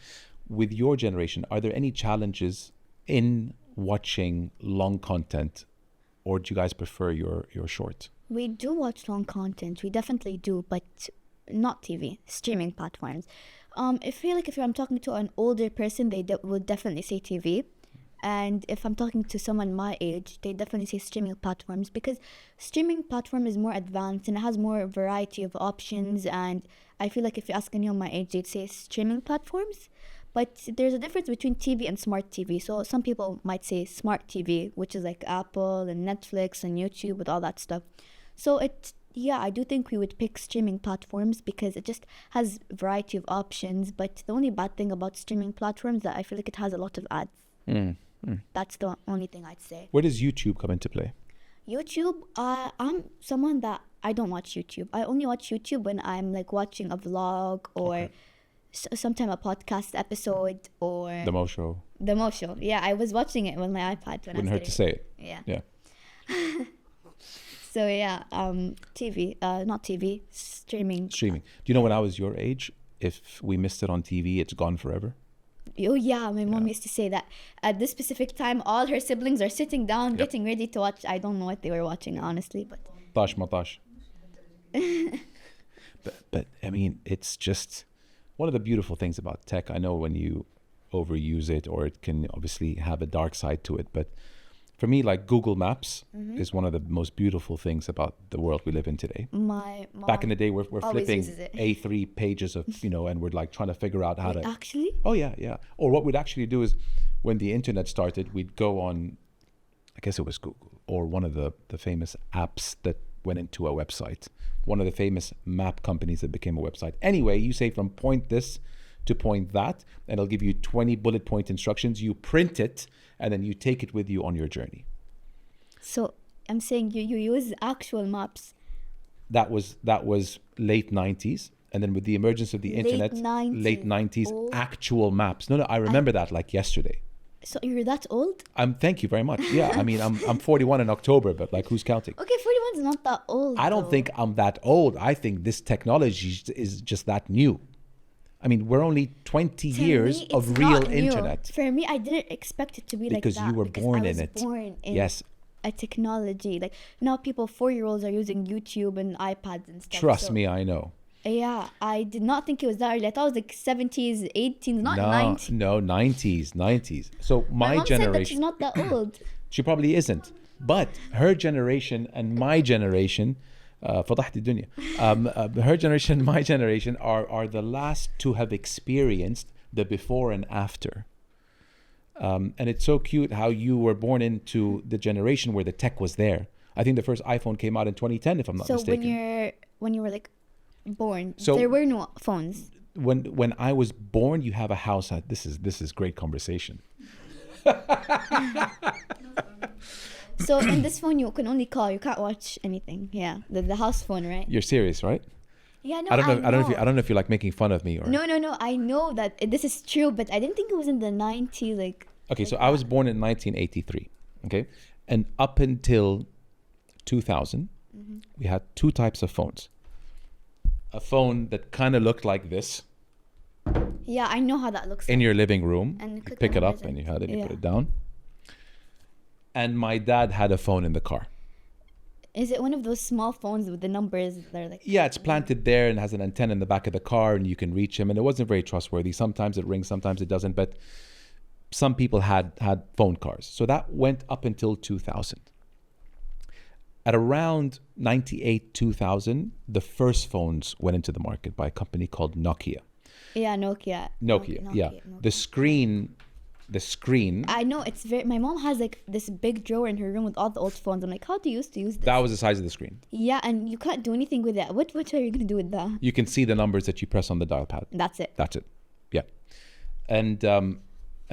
With your generation, are there any challenges in watching long content, or do you guys prefer your short? We do watch long content, we definitely do, but not TV, streaming platforms. I feel like if I'm talking to an older person, they would definitely say TV. And if I'm talking to someone my age, they definitely say streaming platforms, because streaming platform is more advanced and it has more variety of options. And I feel like if you ask anyone my age, they'd say streaming platforms. But there's a difference between TV and smart TV. So some people might say smart TV, which is like Apple and Netflix and YouTube with all that stuff. So I do think we would pick streaming platforms because it just has variety of options. But the only bad thing about streaming platforms is that I feel like it has a lot of ads. That's the only thing I'd say. Where does YouTube come into play? YouTube, I'm someone that I don't watch YouTube. I only watch YouTube when I'm like watching a vlog or sometime a podcast episode or... The Mo Show. The Mo Show. Yeah, I was watching it on my iPad. Wouldn't hurt to say it. Yeah. So yeah, TV, not TV, streaming. Streaming. Do you know when I was your age, if we missed it on TV, it's gone forever? Oh yeah, my mom used to say that at this specific time, all her siblings are sitting down, getting ready to watch. I don't know what they were watching, honestly, but... Tash matash. But I mean, it's just one of the beautiful things about tech. I know when you overuse it, or it can obviously have a dark side to it, but for me, like Google Maps is one of the most beautiful things about the world we live in today. My mom back in the day, we're flipping A3 pages of, and we're like trying to figure out how to... Actually? Oh, yeah. Or what we'd actually do is when the internet started, we'd go on, I guess it was Google, or one of the famous apps that went into a website. One of the famous map companies that became a website. Anyway, you say from point this to point that, and it'll give you 20 bullet point instructions. You print it, and then you take it with you on your journey. So I'm saying you use actual maps. That was late 90s. And then with the emergence of the internet, late 90s, actual maps. No, I remember that like yesterday. So you're that old? Thank you very much. Yeah, I mean, I'm 41 in October, but like, who's counting? Okay, 41 is not that old. I don't think I'm that old. I think this technology is just that new. I mean, we're only 20 years of real internet. For me, I didn't expect it to be like that. Because you were born in it. I was born in a technology. Like now people, 4-year-olds are using YouTube and iPads and stuff. Trust me, I know. Yeah, I did not think it was that early. I thought it was like 70s, 80s, not 90s. No, 90s. So my mom generation... said that she's not that old. She probably isn't. But her generation and my generation... فضحت الدنيا. Her generation and my generation are the last to have experienced the before and after. And it's so cute how you were born into the generation where the tech was there. I think the first iPhone came out in 2010, if I'm not mistaken. So when you were like born, So- there were no phones. When I was born, you have a house. This is great conversation. So in this phone, you can only call. You can't watch anything. Yeah, the house phone, right? You're serious, right? Yeah, no, I don't know. I don't know if you're like making fun of me or. No. I know that this is true, but I didn't think it was in the 90s. Like. Okay, so I was born in 1983. Okay, and up until 2000, we had two types of phones. A phone that kind of looked like this Yeah, I know how that looks. in your living room. And you You click pick on it it up and- and you had it. You put yeah. it down. And my dad had a phone in the car. Is it one of those small phones with the numbers that are like? Yeah, it's planted there and has an antenna in the back of the car, and you can reach him. And it wasn't very trustworthy. Sometimes it rings, sometimes it doesn't. But some people had phone cars. So that went up until 2000. At around 98, 2000, the first phones went into the market by a company called Nokia. Yeah, Nokia. Yeah. The screen. I know it's very. My mom has like this big drawer in her room with all the old phones. I'm like, how do you used to use this? That was the size of the screen. Yeah, and you can't do anything with that. What are you gonna do with that? You can see the numbers that you press on the dial pad. That's it. That's it. Yeah. And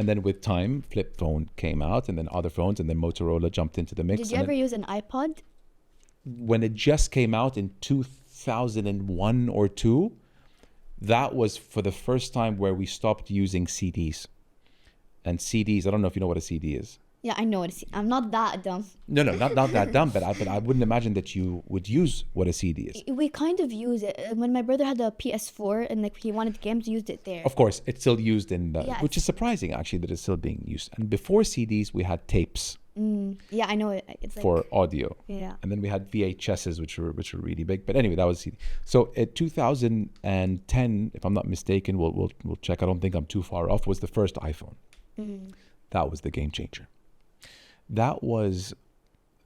then with time, flip phone came out, and then other phones, and then Motorola jumped into the mix. Did you and ever then use an iPod? when it just came out in 2001 or 2, that was for the first time where we stopped using CDs. And CDs, I don't know if you know what a CD is. Yeah, I know what it's. I'm not that dumb. No, not that dumb, but I wouldn't imagine that you would use what a CD is. We kind of use it when my brother had a PS4 and like he wanted games, we used it there. Of course, it's still used in, Yeah, which is surprising actually that it's still being used. And before CDs, we had tapes Yeah, I know it. It's like, for audio. Yeah. And then we had VHSs, which were really big. But anyway, that was CD. So in 2010, if I'm not mistaken, we'll check. I don't think I'm too far off. Was the first iPhone. That was the game changer. That was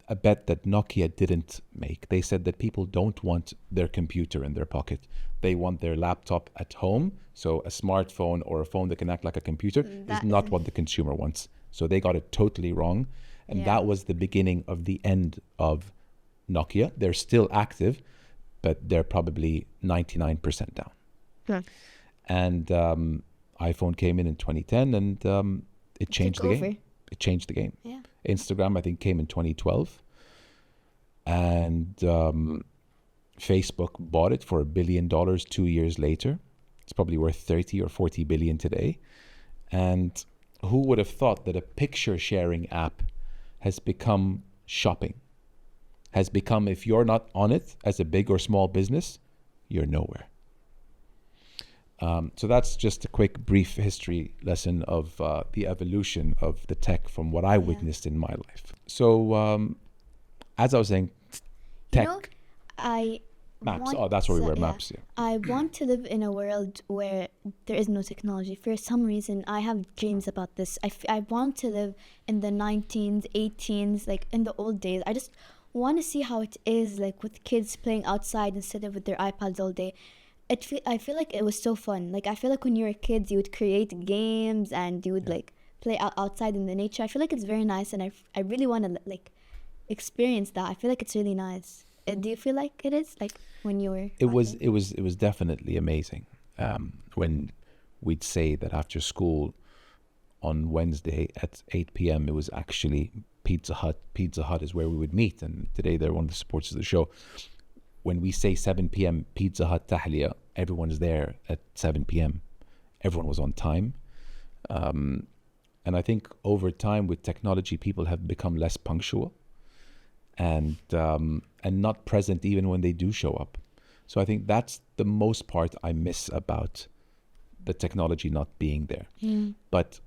a bet that Nokia didn't make. They said that people don't want their computer in their pocket. They want their laptop at home. So a smartphone or a phone that can act like a computer is not what the consumer wants. So they got it totally wrong. And Yeah. that was the beginning of the end of Nokia. They're still active, but they're probably 99% down. Yeah. And iPhone came in 2010, and it changed the over. game. It changed the game. Yeah. Instagram, I think, came in 2012. And Facebook bought it for $1 billion 2 years later. It's probably worth 30 or 40 billion today. And who would have thought that a picture sharing app has become shopping? Has become, if you're not on it as a big or small business, you're nowhere. So that's just a quick, brief history lesson of the evolution of the tech from what I witnessed in my life. So, as I was saying, tech, You know, I maps. want Oh, that's where we to- were, yeah. maps. Yeah. I want to live in a world where there is no technology. For some reason, I have dreams about this. I want to live in the 19s, 18s, like in the old days. I just want to see how it is, like with kids playing outside instead of with their iPads all day. I feel like it was so fun. Like I feel like when you were kids, you would create games and you would like play outside in the nature. I feel like it's very nice, and I really want to like experience that. I feel like it's really nice. Do you feel like it is like when you were? It was definitely amazing. When we'd say that after school on Wednesday at 8 p.m. it was actually Pizza Hut. Pizza Hut is where we would meet, and today they're one of the supporters of the show. When we say 7 p.m. Pizza Hut Tahliya, everyone's there at 7 p.m. Everyone was on time. And I think over time with technology, people have become less punctual and not present even when they do show up. So I think that's the most part I miss about the technology not being there. But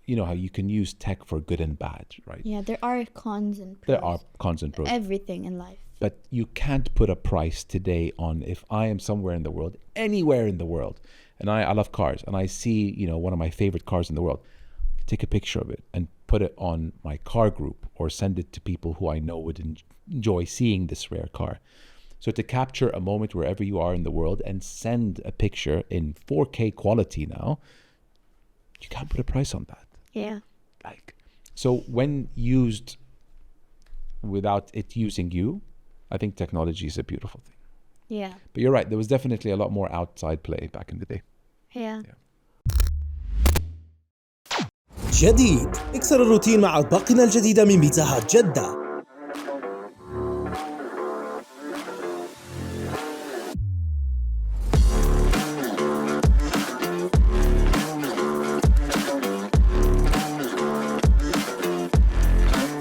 you know how you can use tech for good and bad, right? Yeah, there are cons and pros. There are cons and pros. Everything in life. But you can't put a price today on if I am somewhere in the world, anywhere in the world, and I love cars, and I see, you know, one of my favorite cars in the world, take a picture of it and put it on my car group or send it to people who I know would enjoy seeing this rare car. So to capture a moment wherever you are in the world and send a picture in 4K quality now, you can't put a price on that. Yeah. So when used without it using you, I think technology is a beautiful thing. Yeah. But you're right. There was definitely a lot more outside play back in the day. Yeah. جديد. اكسر الروتين مع أطباقنا الجديدة من بيتزا هات جدة.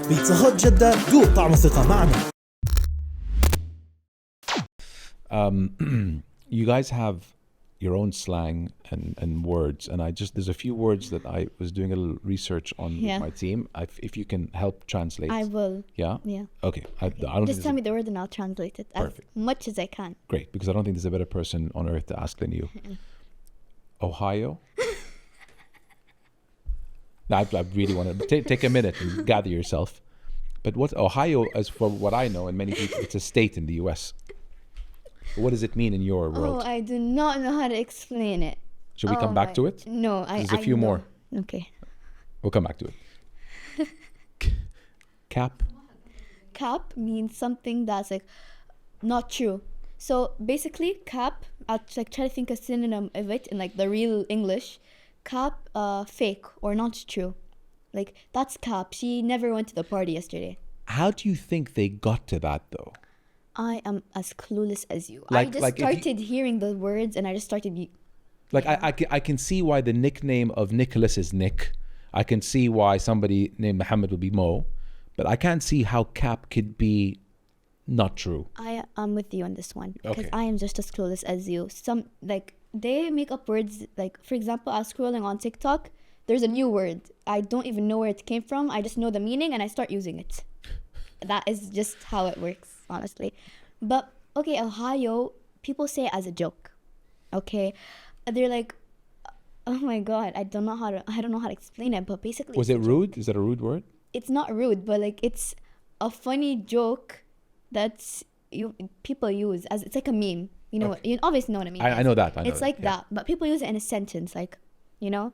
بيتزا هات جدة، ذوق طعم الثقة معنا. You guys have your own slang and words, and there's a few words that I was doing a little research on with my team. If you can help translate. I will. Yeah? Yeah. Okay. I don't Just tell me the word and I'll translate it Perfect. as much as I can. Great, because I don't think there's a better person on earth to ask than you. Ohio? No, I really want to take a minute and gather yourself. But what Ohio, as for what I know, and many people, it's a state in the U.S. What does it mean in your world? Oh, I do not know how to explain it. Should we come back to it? No, There's a few more. Okay. We'll come back to it. Cap? Cap means something that's like not true. So basically, cap, I'll like try to think a synonym of it in like the real English. Cap, fake or not true. Like, that's Cap. She never went to the party yesterday. How do you think they got to that though? I am as clueless as you. I Like- just like if you- started hearing the words and I just started... Like I can see why the nickname of Nicholas is Nick. I can see why somebody named Muhammad would be Mo, but I can't see how Cap could be not true. I am with you on this one because Okay. I am just as clueless as you. Some like they make up words. Like for example, I was scrolling on TikTok. There's a new word. I don't even know where it came from. I just know the meaning and I start using it. That is just how it works, honestly. But okay, Ohio, people say it as a joke. Okay, they're like, oh my god, I don't know how to explain it. But basically, Was it rude? Is that a rude word? it's not rude, but like it's a funny joke that's people use as it's like a meme. You know, Okay. you obviously know what I mean. I know that. I know It's that, like yeah. that, but people use it in a sentence, like, you know.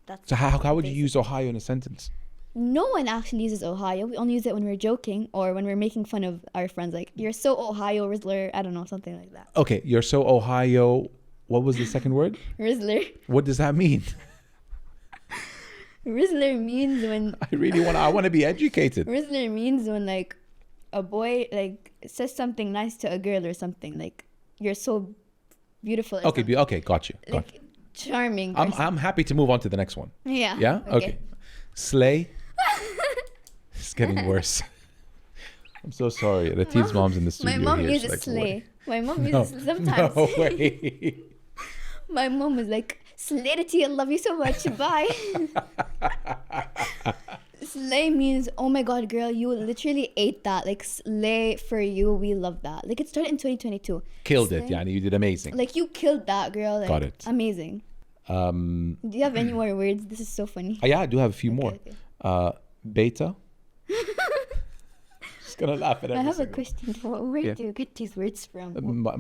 That's So how would you use Ohio in a sentence? no one actually uses Ohio. We only use it when we're joking or when we're making fun of our friends. Like, you're so Ohio, Rizzler. I don't know, something like that. Okay, you're so Ohio. What was the second word? Rizzler. What does that mean? Rizzler means when I want to be educated. Rizzler means when like a boy like says something nice to a girl or something. Like, you're so beautiful. or Okay, something. okay, got you. Like charming. or I'm happy to move on to the next one. Yeah. Yeah? Okay. Slay. It's getting worse. I'm so sorry. Rateel's mom's in the studio. My mom here. She's uses like, slay. "What?" My mom uses sometimes. No way. My mom was like, slay to you, I love you so much. Bye. Slay means, oh my god, girl, you literally ate that. Like, slay for you, we love that. Like, it started in 2022. Killed Slay. it, yani. You did amazing. Like, you killed that, girl. Like, Got it. Amazing. Do you have any more words? This is so funny. Yeah, I do have a few more. okay. Beta. Just gonna laugh at I every have a single- question. Where Yeah. do you get these words from?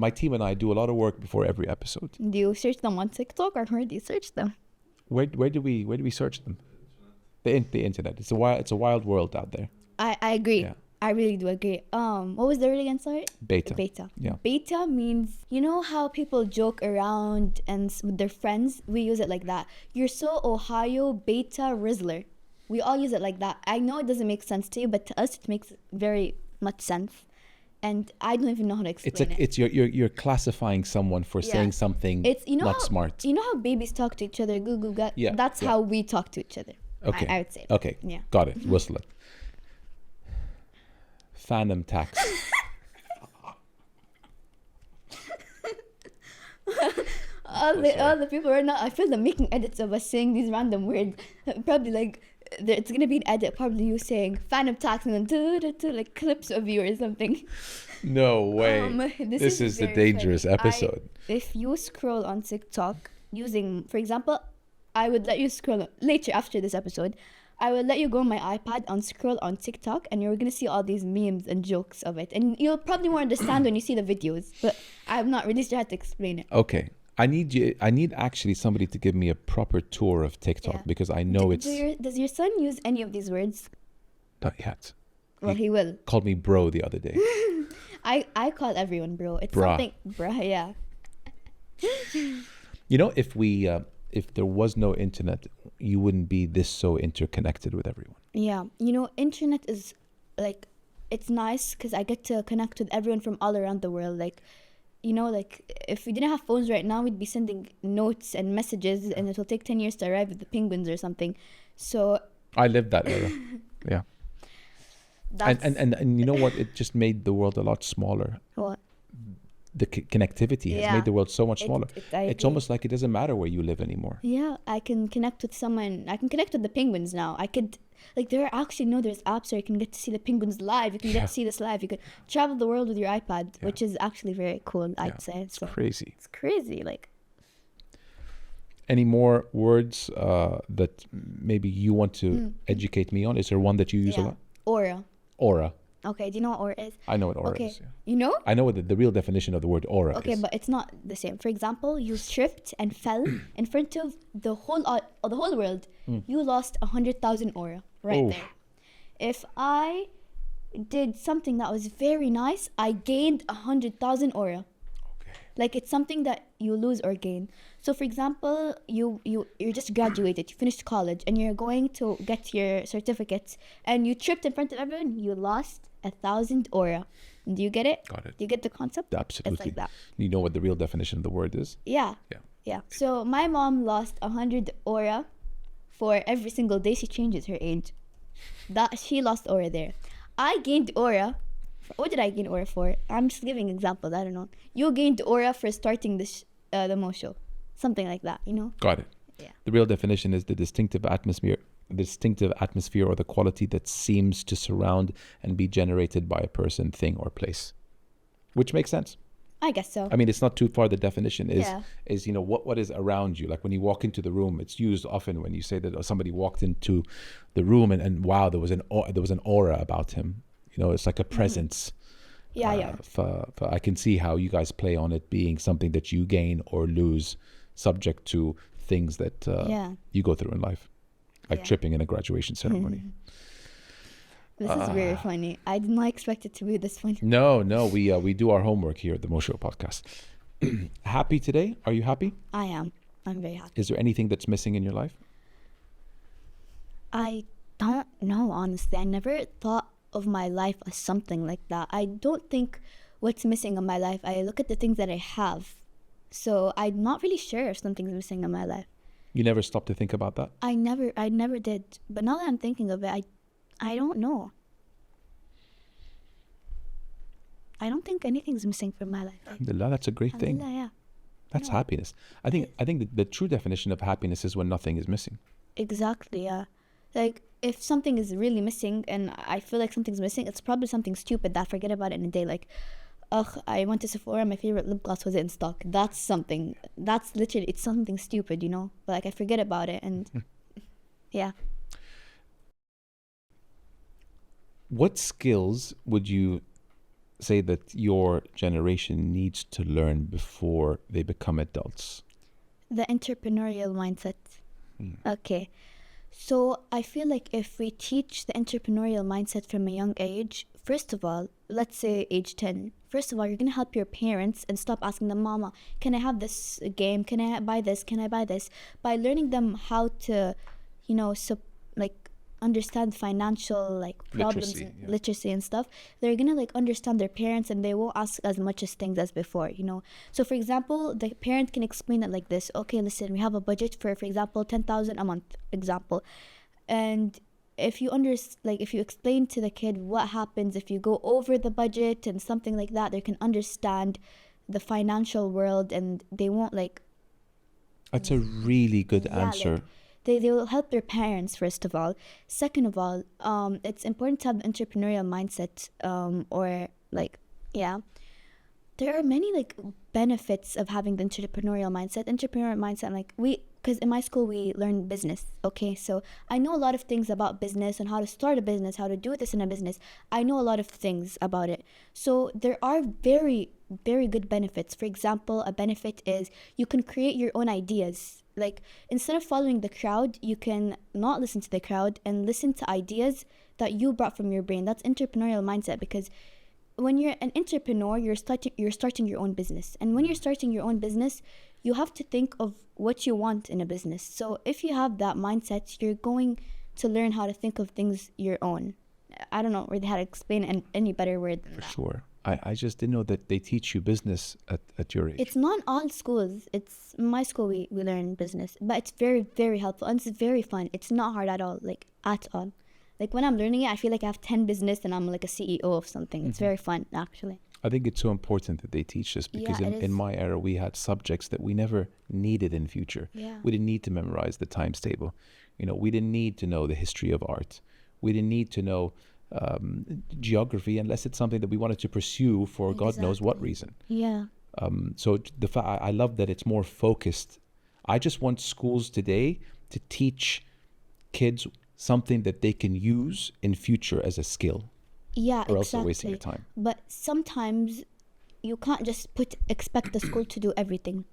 My team and I do a lot of work before every episode. Do you search them on TikTok or where do you search them? Where do we search them? The internet. It's a wild world out there. I agree. Yeah. I really do agree. What was the word again? Sorry. Beta. Beta. Yeah. Beta means, you know how people joke around and with their friends? We use it like that. You're so Ohio Beta Rizzler. We all use it like that. I know it doesn't make sense to you, but to us it makes very much sense. And I don't even know how to explain it. It's you're classifying someone for saying something It's not smart. You know how babies talk to each other? Goo goo ga. Yeah, That's yeah. how we talk to each other. Okay. I would say. Okay. Yeah. Got it. Whistle it. Phantom tax. All the people right now, I feel them making edits of us saying these random words. Probably like it's gonna be an edit. Probably you saying "phantom tax" and then like clips of you or something. No way. This is a very dangerous funny. episode. If you scroll on TikTok using, for example, I would let you scroll later after this episode. I will let you go on my iPad and scroll on TikTok, and you're gonna see all these memes and jokes of it, and you'll probably more understand when you see the videos. But I'm not really sure how to explain it. Okay. I need actually somebody to give me a proper tour of TikTok Yeah. because I know Does your son use any of these words? not yet. Well, he will. Called me bro the other day. I call everyone bro. It's Bruh. something, bruh. Yeah. You know, if there was no internet, you wouldn't be this so interconnected with everyone. Yeah. You know, internet is like, it's nice because I get to connect with everyone from all around the world. Like, you know, like if we didn't have phones right now, we'd be sending notes and messages, and it will take 10 years to arrive with the penguins or something. So I lived that era. Yeah. that's And you know what? It just made the world a lot smaller. what The connectivity has Yeah. made the world so much smaller. I It's agree. almost like it doesn't matter where you live anymore. Yeah, I can connect with someone. I can connect with the penguins now. I could, like, there are actually, no, there's apps where you can get to see the penguins live. You can get Yeah. to see this live. You could travel the world with your iPad, which is actually very cool, Yeah. I'd say. It's So crazy. it's crazy. Like, Any more words that maybe you want to educate me on? Is there one that you use a yeah, lot? aura. Aura. Okay, do you know what aura is? I know what aura Okay, is. Yeah. you know? I know what the real definition of the word aura Okay, is. but it's not the same. For example, you tripped and fell in front of the whole world. You lost 100,000 aura right Oh. there. If I did something that was very nice, I gained 100,000 aura. Okay. Like, it's something that you lose or gain. So for example, you're just graduated, you finished college, and you're going to get your certificates, and you tripped in front of everyone. You lost 1,000 aura. Do you get it? Got it. Do you get the concept? Absolutely. It's like that. You know what the real definition of the word is? Yeah. Yeah. Yeah. So my mom lost 100 aura for every single day she changes her age. That she lost aura there. I gained aura. What did I gain aura for? I'm just giving examples. I don't know. You gained aura for starting the Mo show, something like that. You know. Got it. Yeah. The real definition is the distinctive atmosphere or the quality that seems to surround and be generated by a person, thing, or place. Which makes sense. I guess so. I mean, it's not too far. The definition Yeah. is you know what is around you. Like when you walk into the room, it's used often when you say that somebody walked into the room and wow, there was an aura about him. You know, it's like a presence. Yeah. Yeah. I can see how you guys play on it being something that you gain or lose, subject to things that Yeah. you go through in life, like Yeah. tripping in a graduation ceremony. This is very funny. I did not expect it to be this funny. No, we do our homework here at the Mo Show podcast. Happy today? Are you happy? I am. I'm very happy. Is there anything that's missing in your life? I don't know, honestly. I never thought of my life as something like that. I don't think what's missing in my life. I look at the things that I have. So I'm not really sure if something's missing in my life. You never stop to think about that? I never did. But now that I'm thinking of it, I don't know. I don't think anything's missing from my life. Alhamdulillah, that's a great thing. Alhamdulillah, yeah. That's Yeah. happiness. I think the true definition of happiness is when nothing is missing. Exactly, yeah. Like, if something is really missing and I feel like something's missing, it's probably something stupid that I forget about it in a day. Like, I went to Sephora, my favorite lip gloss wasn't in stock. That's something. That's literally, it's something stupid, you know? But like, I forget about it and yeah. What skills would you say that your generation needs to learn before they become adults? The entrepreneurial mindset. Okay. So I feel like if we teach the entrepreneurial mindset from a young age, first of all, let's say age 10, first of all, you're going to help your parents and stop asking them, Mama, can I have this game? Can I buy this? Can I buy this? By learning them how to, you know, understand financial problems, Literacy, and yeah. literacy and stuff, they're gonna understand their parents and they won't ask as much as things as before, you know. So for example, the parent can explain it like this: okay, listen, we have a budget for example 10,000 a month, example, and if you if you explain to the kid what happens if you go over the budget and something like that, they can understand the financial world and they won't That's a really good Yeah, answer. They will help their parents, first of all. Second of all, it's important to have the entrepreneurial mindset, there are many benefits of having the entrepreneurial mindset. Because in my school we learn business, okay? So I know a lot of things about business and how to start a business, how to do this in a business. I know a lot of things about it. So there are very, very good benefits. For example, a benefit is you can create your own ideas. Instead of following the crowd, you can not listen to the crowd and listen to ideas that you brought from your brain. That's entrepreneurial mindset, because when you're an entrepreneur, you're starting your own business. And when you're starting your own business, you have to think of what you want in a business. So if you have that mindset, you're going to learn how to think of things your own. I don't know really how to explain it in any better word than For that. sure. I just didn't know that they teach you business at your age. It's not all schools. It's my school, we learn business, but it's very, very helpful and it's very fun. It's not hard at all, like at all. Like when I'm learning it, I feel like I have 10 business and I'm like a CEO of something. It's very fun, actually. I think it's so important that they teach this because Yeah, it is. in my era, we had subjects that we never needed in future. Yeah. We didn't need to memorize the times table. You know, we didn't need to know the history of art. We didn't need to know geography unless it's something that we wanted to pursue for God knows what reason. Yeah. So I love that it's more focused. I just want schools today to teach kids something that they can use in future as a skill. Yeah, Or else exactly. they're wasting your time. But sometimes you can't just expect the school to do everything.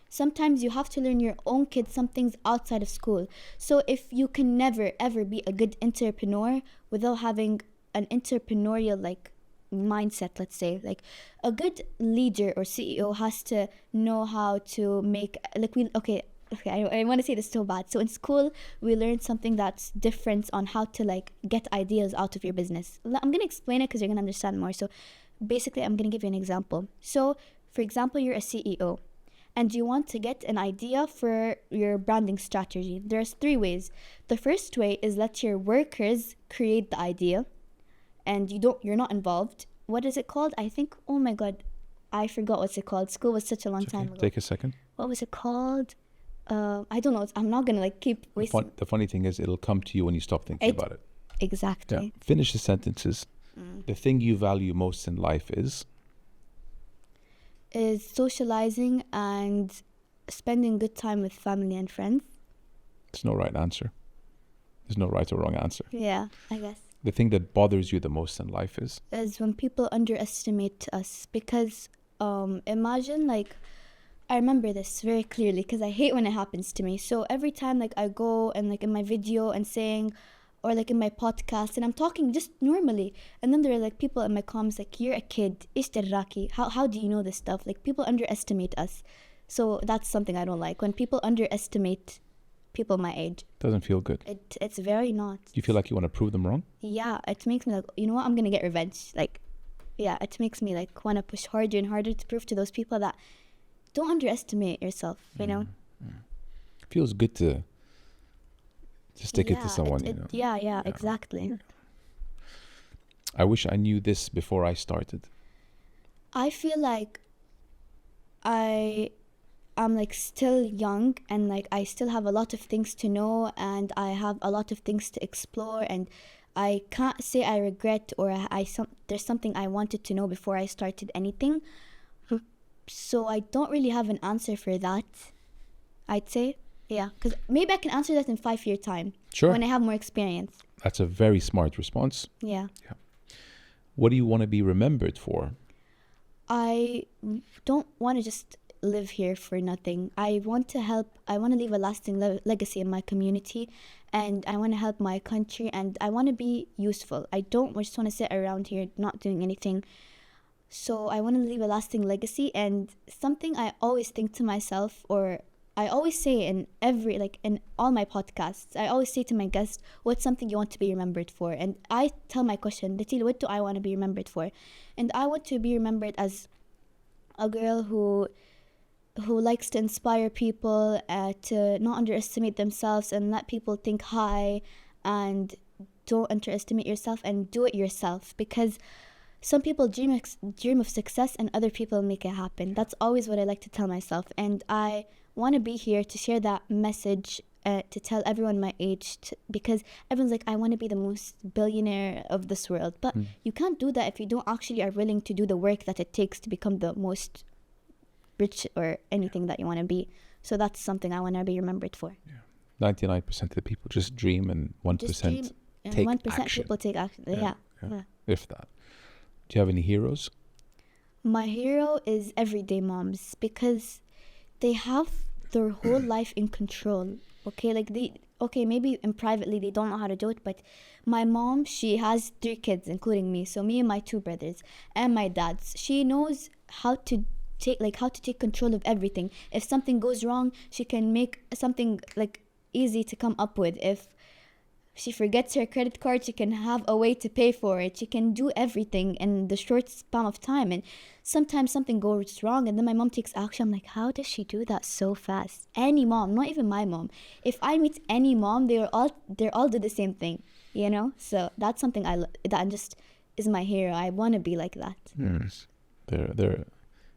Sometimes you have to learn your own kids some things outside of school. So if you can never ever be a good entrepreneur without having an entrepreneurial like mindset, let's say, like a good leader or CEO has to know how to make like I want to say this so bad. So in school, we learned something that's different on how to like get ideas out of your business. I'm going to explain it because you're going to understand more. So basically, I'm going to give you an example. So for example, you're a CEO and you want to get an idea for your branding strategy. There's 3 ways. The first way is let your workers create the idea and you're not involved. What is it called? I think, oh my God, I forgot what's it called. School was such a long time ago. Take a second. What was it called? I don't know. I'm not gonna like keep wasting. The funny thing is, it'll come to you when you stop thinking about it. Exactly. Yeah. Finish the sentences. The thing you value most in life is Socializing and spending good time with family and friends. there's no right answer. There's no right or wrong answer. Yeah, I guess. The thing that bothers you the most in life is When people underestimate us, because imagine like I remember this very clearly because I hate when it happens to me. So every time like I go and like in my video and saying or like in my podcast and I'm talking just normally and then there are like people in my comments like, you're a kid, ish darraki, how do you know this stuff? Like people underestimate us. So that's something I don't like, when people underestimate people my age. doesn't feel good. It's very not. You feel like you want to prove them wrong? Yeah, it makes me like, you know what, I'm gonna get revenge. Like, yeah, it makes me like want to push harder and harder to prove to those people that don't underestimate yourself, you know? Feels good to stick it to someone, you know. Yeah, exactly. I wish I knew this before I started. I feel like I'm like still young and like I still have a lot of things to know and I have a lot of things to explore and I can't say I regret or there's something I wanted to know before I started anything. So I don't really have an answer for that, I'd say. Yeah, because maybe I can answer that in 5-year time. Sure. When I have more experience. That's a very smart response. Yeah. What do you want to be remembered for? I don't want to just live here for nothing. I want to help. I want to leave a lasting legacy in my community and I want to help my country and I want to be useful. I don't just want to sit around here not doing anything. So I want to leave a lasting legacy, and something I always think to myself, or I always say in in all my podcasts, I always say to my guests, what's something you want to be remembered for? And I tell my question, Rateel, what do I want to be remembered for? And I want to be remembered as a girl who likes to inspire people, to not underestimate themselves and let people think high, and don't underestimate yourself and do it yourself, because some people dream of success and other people make it happen. That's always what I like to tell myself, and I want to be here to share that message, to tell everyone my age, because everyone's like, I want to be the most billionaire of this world, but you can't do that if you don't actually are willing to do the work that it takes to become the most rich or anything that you want to be. So that's something I want to be remembered for. 99% of the people just dream and 1% take 1% action. people take action. Yeah. If that. Do you have any heroes? My hero is everyday moms, because they have their whole life in control. Okay, like maybe in privately they don't know how to do it, but my mom, she has 3 kids, including me. So me and my 2 brothers and my dad. She knows how to take control of everything. If something goes wrong, she can make something like easy to come up with. If she forgets her credit card, she can have a way to pay for it. She can do everything in the short span of time. And sometimes something goes wrong and then my mom takes action. I'm like, how does she do that so fast? Any mom, not even my mom. If I meet any mom, they're all do the same thing, you know? So that's something that just is my hero. I want to be like that. Yes.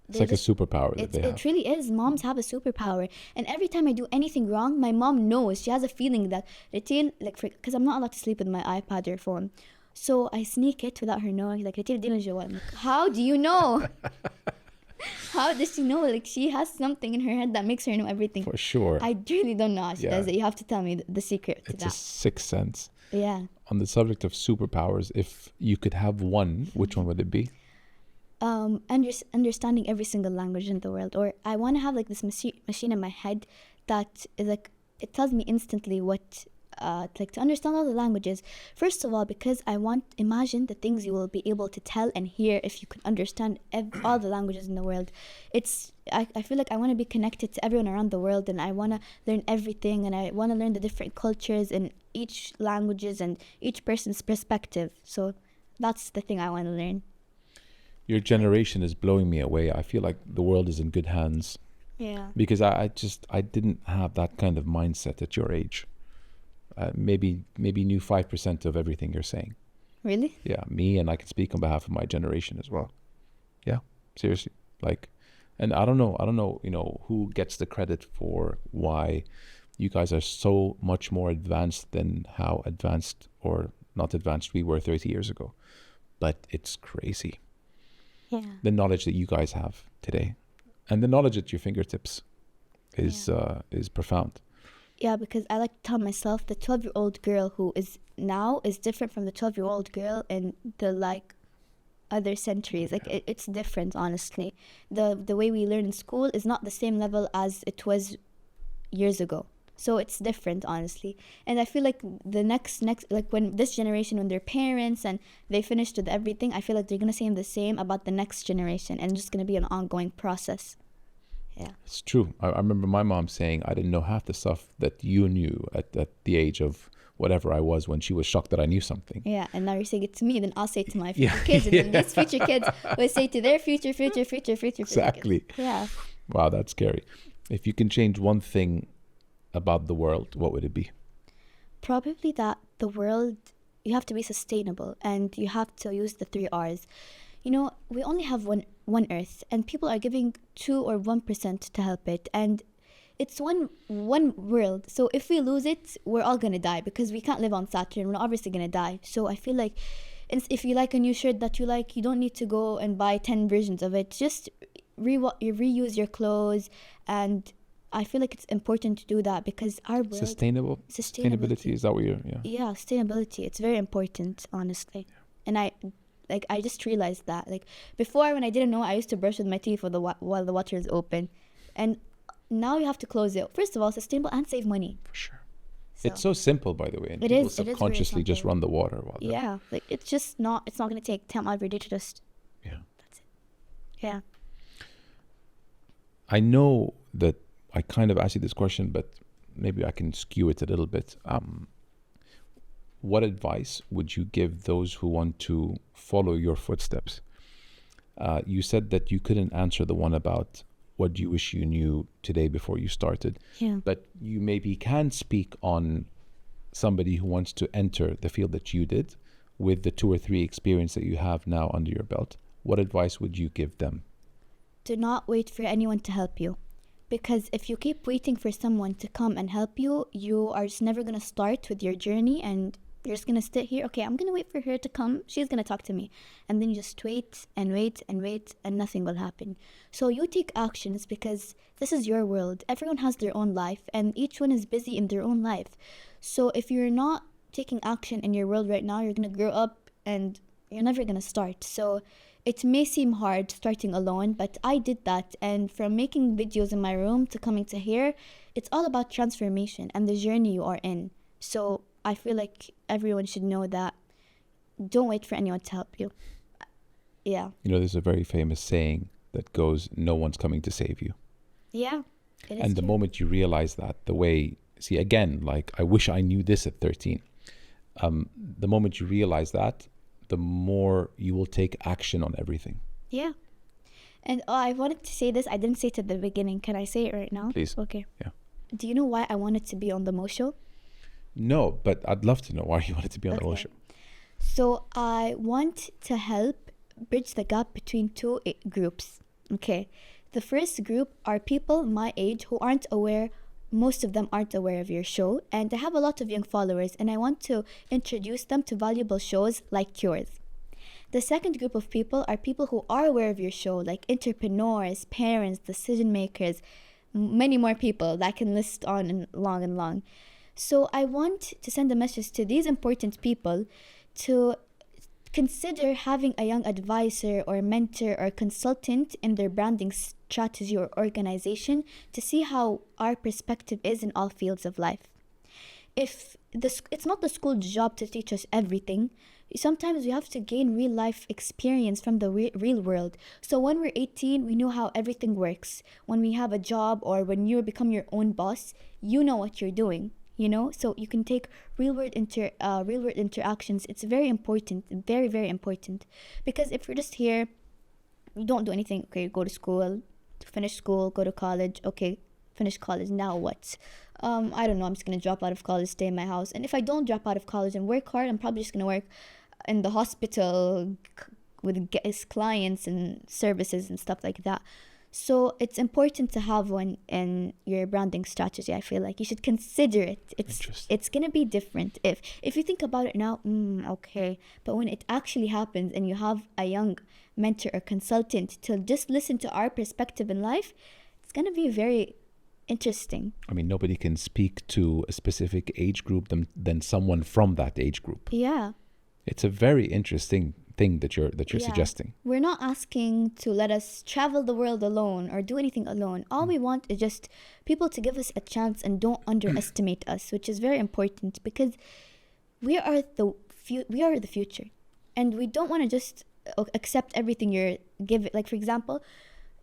It's like a superpower that they have. It really is. Moms have a superpower. And every time I do anything wrong, my mom knows. She has a feeling that Rateel, because I'm not allowed to sleep with my iPad or phone. So I sneak it without her knowing. Like, Rateel, dina jawa. I'm like, how do you know? How does she know? Like, she has something in her head that makes her know everything. For sure. I really don't know how she does it. You have to tell me the secret to that. It's a sixth sense. Yeah. On the subject of superpowers, if you could have one, which one would it be? Understanding every single language in the world. Or I want to have like this machine in my head that is like, it tells me instantly what to understand all the languages. First of all, because imagine the things you will be able to tell and hear if you could understand all the languages in the world. I feel like I want to be connected to everyone around the world, and I want to learn everything, and I want to learn the different cultures and each languages and each person's perspective. So that's the thing I want to learn. Your generation is blowing me away. I feel like the world is in good hands. Yeah. Because I didn't have that kind of mindset at your age. Maybe knew 5% of everything you're saying. Really? Yeah, me, and I can speak on behalf of my generation as well. Yeah, seriously. Like, and I don't know, who gets the credit for why you guys are so much more advanced than how advanced or not advanced we were 30 years ago. But it's crazy. Yeah. The knowledge that you guys have today, and the knowledge at your fingertips is profound. Yeah, because I like to tell myself the 12-year-old girl who is now is different from the 12-year-old girl in the other centuries. Like it's different, honestly. The way we learn in school is not the same level as it was years ago. So it's different, honestly. And I feel like the next like when this generation, when their parents and they finished with everything, I feel like they're gonna say the same about the next generation, and it's just gonna be an ongoing process. Yeah, it's true. I remember my mom saying I didn't know half the stuff that you knew at the age of whatever I was, when she was shocked that I knew something. Yeah, and now you're saying it to me, then I'll say it to my future kids, and then these future kids will say to their future Exactly. kids. Yeah. Wow, that's scary. If you can change one thing about the world, what would it be? Probably that the world, you have to be sustainable, and you have to use the 3 R's. You know, we only have one Earth, and people are giving 2 or 1% to help it, and it's one world. So if we lose it, we're all gonna die, because we can't live on Saturn. We're obviously gonna die. So I feel like if you like a new shirt that you like, you don't need to go and buy 10 versions of it. Just reuse your clothes, and I feel like it's important to do that, because our world... Sustainability, is that what you're... Yeah, sustainability. It's very important, honestly. Yeah. And I just realized that. Like, before, when I didn't know, I used to brush with my teeth while the water is open. And now you have to close it. First of all, sustainable and save money. For sure. So, it's so simple, by the way. And it people is. subconsciously just run the water while they're... Yeah. Like, it's not going to take time out of your day to just... Yeah. That's it. Yeah. I know that I kind of asked you this question, but maybe I can skew it a little bit. What advice would you give those who want to follow your footsteps? You said that you couldn't answer the one about what do you wish you knew today before you started. Yeah. But you maybe can speak on somebody who wants to enter the field that you did with the 2 or 3 experience that you have now under your belt. What advice would you give them? Do not wait for anyone to help you. Because if you keep waiting for someone to come and help you, you are just never going to start with your journey, and you're just going to sit here. Okay, I'm going to wait for her to come. She's going to talk to me. And then you just wait and wait and wait, and nothing will happen. So you take actions, because this is your world. Everyone has their own life, and each one is busy in their own life. So if you're not taking action in your world right now, you're going to grow up and you're never going to start. So it may seem hard starting alone, but I did that. And from making videos in my room to coming to here, it's all about transformation and the journey you are in. So I feel like everyone should know that. Don't wait for anyone to help you. Yeah. You know, there's a very famous saying that goes, no one's coming to save you. Yeah. It is And the true. moment you realize that, the way, see, again, like, I wish I knew this at 13. The moment you realize that, the more you will take action on everything. Yeah. And I wanted to say this. I didn't say it at the beginning. Can I say it right now? Please. Okay. Yeah. Do you know why I wanted to be on the Mo Show? No, but I'd love to know why you wanted to be on the whole show. So I want to help bridge the gap between two groups. Okay. The first group are people my age who aren't aware. Most of them aren't aware of your show, and I have a lot of young followers, and I want to introduce them to valuable shows like yours. The second group of people are people who are aware of your show, like entrepreneurs, parents, decision makers, many more people that I can list on and long and long. So I want to send a message to these important people to consider having a young advisor or mentor or consultant in their branding strategy or organization to see how our perspective is in all fields of life. It's not the school's job to teach us everything. Sometimes we have to gain real life experience from the real world. So when we're 18, we know how everything works. When we have a job or when you become your own boss, you know what you're doing. You know, so you can take real world interactions. It's very important, very, very important. Because if you're just here, you don't do anything. Okay, go to school, finish school, go to college. Okay, finish college. Now what? I don't know. I'm just gonna drop out of college, stay in my house. And if I don't drop out of college and work hard, I'm probably just gonna work in the hospital with clients and services and stuff like that. So it's important to have one in your branding strategy. I feel like you should consider it. It's gonna be different if you think about it now. Okay, but when it actually happens and you have a young mentor or consultant to just listen to our perspective in life, it's gonna be very interesting. I mean, nobody can speak to a specific age group than someone from that age group. Yeah. It's a very interesting thing that you're suggesting. We're not asking to let us travel the world alone or do anything alone. All we want is just people to give us a chance and don't underestimate us, which is very important because we are the future, and we don't want to just accept everything you're giving. Like, for example,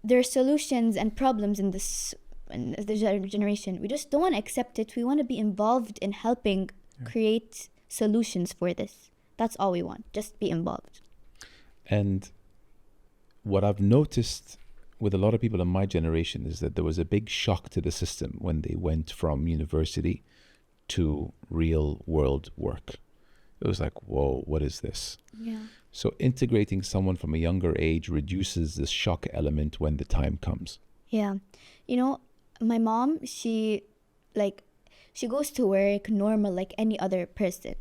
there are solutions and problems in this generation. We just don't want to accept it. We want to be involved in helping create solutions for this. That's all we want. Just be involved. And what I've noticed with a lot of people in my generation is that there was a big shock to the system when they went from university to real world work. It was like, whoa, what is this? Yeah. So integrating someone from a younger age reduces this shock element when the time comes. Yeah. You know, my mom, she goes to work normal like any other person.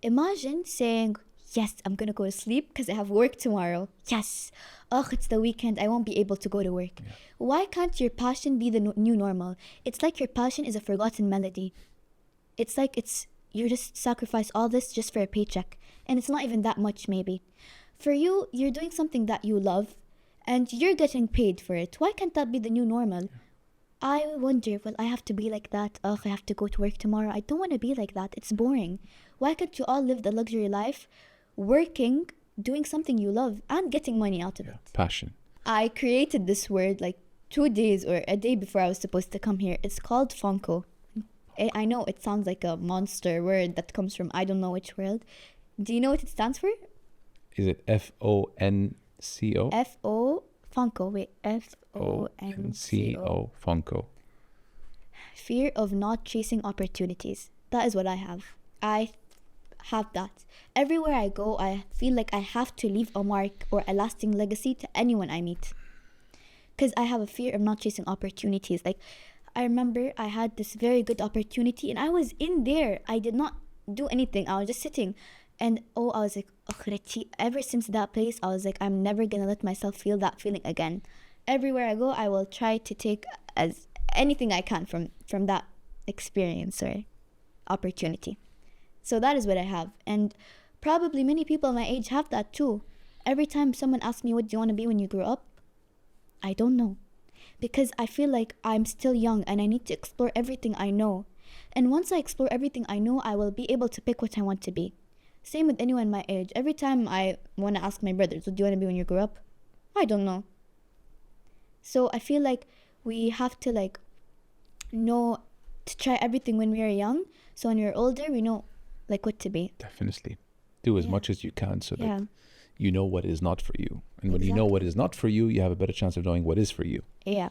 Imagine saying, yes, I'm going to go to sleep because I have work tomorrow. Yes. Oh, it's the weekend. I won't be able to go to work. Yeah. Why can't your passion be the new normal? It's like your passion is a forgotten melody. It's like you just sacrifice all this just for a paycheck. And it's not even that much maybe. For you, you're doing something that you love and you're getting paid for it. Why can't that be the new normal? Yeah. I wonder, will I have to be like that? Oh, I have to go to work tomorrow. I don't want to be like that. It's boring. Why can't you all live the luxury life, working, doing something you love, and getting money out of it? Passion. I created this word like 2 days or a day before I was supposed to come here. It's called FONCO. I know it sounds like a monster word that comes from I don't know which world. Do you know what it stands for? Is it FONCO? FONCO. Wait, FONCO. FONCO. Fear of not chasing opportunities. That is what I have. I have that. Everywhere I go, I feel like I have to leave a mark or a lasting legacy to anyone I meet. Because I have a fear of not chasing opportunities. Like, I remember I had this very good opportunity and I was in there. I did not do anything. I was just sitting. And I was like, ever since that place, I was like, I'm never going to let myself feel that feeling again. Everywhere I go, I will try to take as anything I can from that experience or opportunity. So that is what I have. And probably many people my age have that too. Every time someone asks me, what do you want to be when you grow up? I don't know. because I feel like I'm still young and I need to explore everything I know. And once I explore everything I know, I will be able to pick what I want to be. Same with anyone my age. Every time I want to ask my brothers, what do you want to be when you grow up? I don't know. So I feel like we have to like know to try everything when we are young. So when we're older, we know like what to be. Definitely. Do as much as you can so Yeah. that you know what is not for you. And when you know what is not for you, you have a better chance of knowing what is for you. Yeah.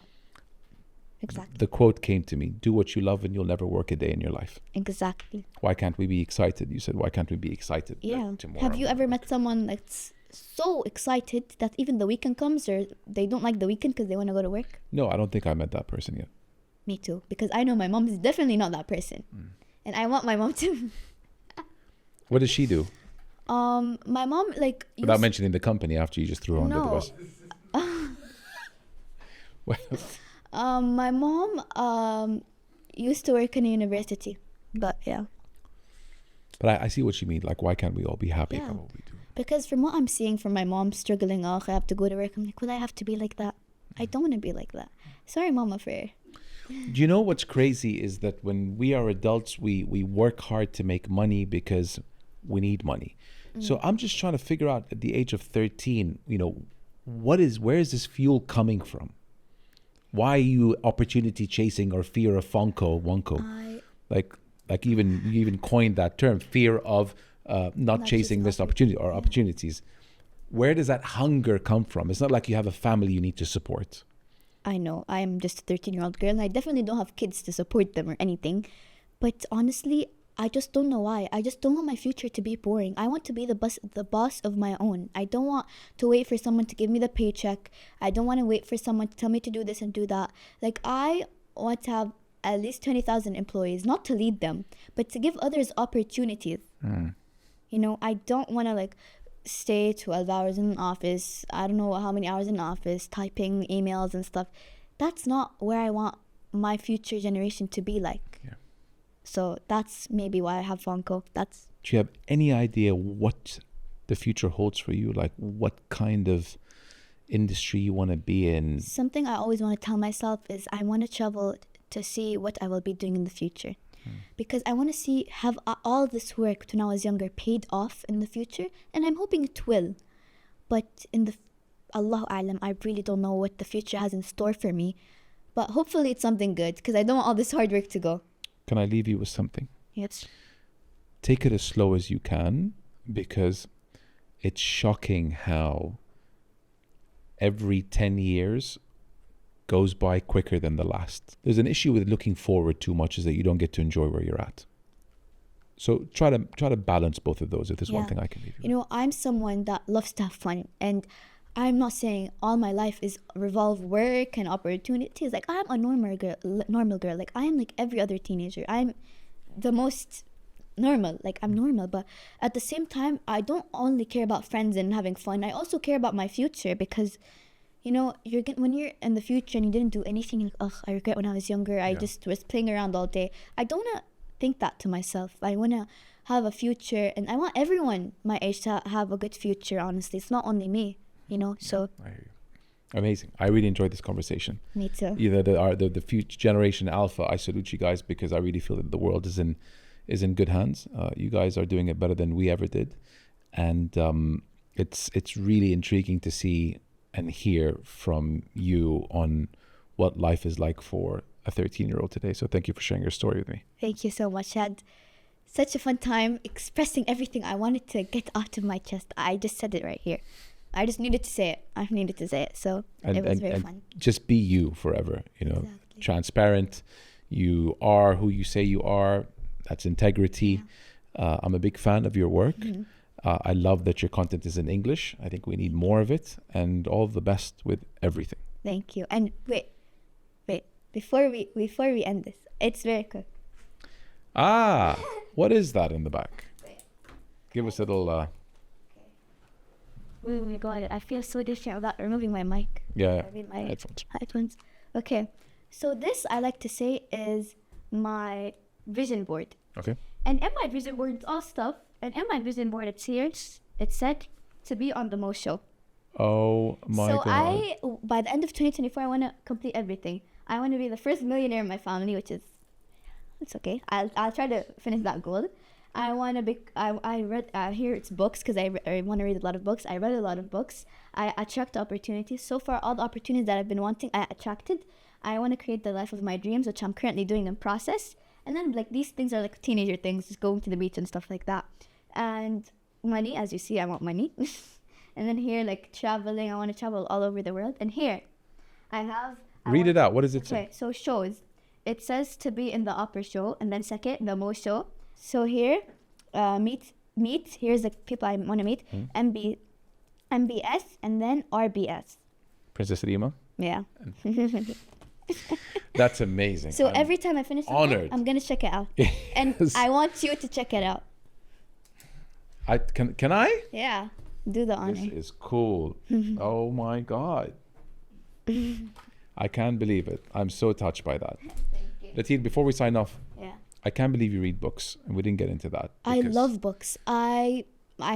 Exactly. The quote came to me, do what you love and you'll never work a day in your life. Exactly. Why can't we be excited? You said, why can't we be excited Yeah. tomorrow? Have you ever met someone that's so excited that even the weekend comes or they don't like the weekend because they want to go to work? No, I don't think I met that person yet. Me too. Because I know my mom is definitely not that person. And I want my mom to. What does she do? My mom like Without mentioning the company after you just threw her under the No. bus. Well, my mom used to work in a university. But yeah. but I see what you mean. Like, why can't we all be happy Yeah. about what we do? Because from what I'm seeing from my mom struggling, oh, I have to go to work. I'm like, will I have to be like that? I don't want to be like that. Sorry, mama, for Do you know what's crazy is that when we are adults, we work hard to make money because we need money. So I'm just trying to figure out at the age of 13, you know, where is this fuel coming from? Why are you opportunity chasing or fear of FONCO? Like you even coined that term, fear of not chasing missed opportunity or opportunities. Where does that hunger come from? It's not like you have a family you need to support. I know I am just a 13-year-old girl and I definitely don't have kids to support them or anything. But honestly, I just don't know why. I just don't want my future to be boring. I want to be the boss of my own. I don't want to wait for someone to give me the paycheck. I don't want to wait for someone to tell me to do this and do that. Like, I want to have at least 20,000 employees, not to lead them, but to give others opportunities. You know, I don't want to like stay 12 hours in an office. I don't know how many hours in an office typing emails and stuff. That's not where I want my future generation to be like. Yeah. So that's maybe why I have FONCO. Do you have any idea what the future holds for you? Like what kind of industry you want to be in? Something I always want to tell myself is I want to travel to see what I will be doing in the future. Because I want to have all this work when I was younger paid off in the future. And I'm hoping it will. But Allahu A'lam, I really don't know what the future has in store for me. But hopefully it's something good because I don't want all this hard work to go. Can I leave you with something? Yes. Take it as slow as you can, because it's shocking how every 10 years goes by quicker than the last. There's an issue with looking forward too much, is that you don't get to enjoy where you're at. So try to balance both of those if there's one thing I can leave you. You know, I'm someone that loves to have fun, and I'm not saying all my life is revolve work and opportunities. Like, I'm a normal girl. Like, I am like every other teenager. I'm the most normal. Like, I'm normal. But at the same time, I don't only care about friends and having fun. I also care about my future because, you know, when you're in the future and you didn't do anything, you're like, I regret when I was younger. I just was playing around all day. I don't want to think that to myself. I want to have a future, and I want everyone my age to have a good future, honestly. It's not only me. You know, so I hear you. Amazing. I really enjoyed this conversation. Me too. The future generation Alpha, I salute you guys because I really feel that the world is in good hands. You guys are doing it better than we ever did, and it's really intriguing to see and hear from you on what life is like for a 13-year-old today. So thank you for sharing your story with me. Thank you so much. I had such a fun time expressing everything I wanted to get out of my chest. I just said it right here. I just needed to say it. I needed to say it. So it was very fun. Just be you forever, you know, Exactly. transparent. You are who you say you are. That's integrity. I'm a big fan of your work. I love that your content is in English. I think we need more of it, and all the best with everything. Thank you. And wait. Before we end this, it's very quick. What is that in the back? Give us a little... Oh my God, I feel so different without removing my mic. Yeah, I mean my headphones. Okay, so this I like to say is my vision board. Okay. And in my vision board, it's all stuff. And in my vision board, it said to be on the most show. Oh my So God. by the end of 2024, I want to complete everything. I want to be the first millionaire in my family, which is, it's okay. I'll try to finish that goal. I want to be, I read, here it's books, because I want to read a lot of books. I read a lot of books. I attract opportunities. So far, all the opportunities that I've been wanting, I attracted. I want to create the life of my dreams, which I'm currently doing in process. And then like these things are like teenager things, just going to the beach and stuff like that. And money, as you see, I want money. And then here, like traveling, I want to travel all over the world. And here, Read it out. What does it say? Okay, so shows. It says to be in the upper show, and then second, the most show. So here, meet. Here's the people I want to meet. MBS, and then RBS. Princess Rima. Yeah. That's amazing. So I'm every time I finish something, honored. I'm gonna check it out, and I want you to check it out. Can I? Yeah, do the honor. This is cool. Oh my God. I can't believe it. I'm so touched by that. Rateel, before we sign off, Yeah. I can't believe you read books, and we didn't get into that. I because love books. I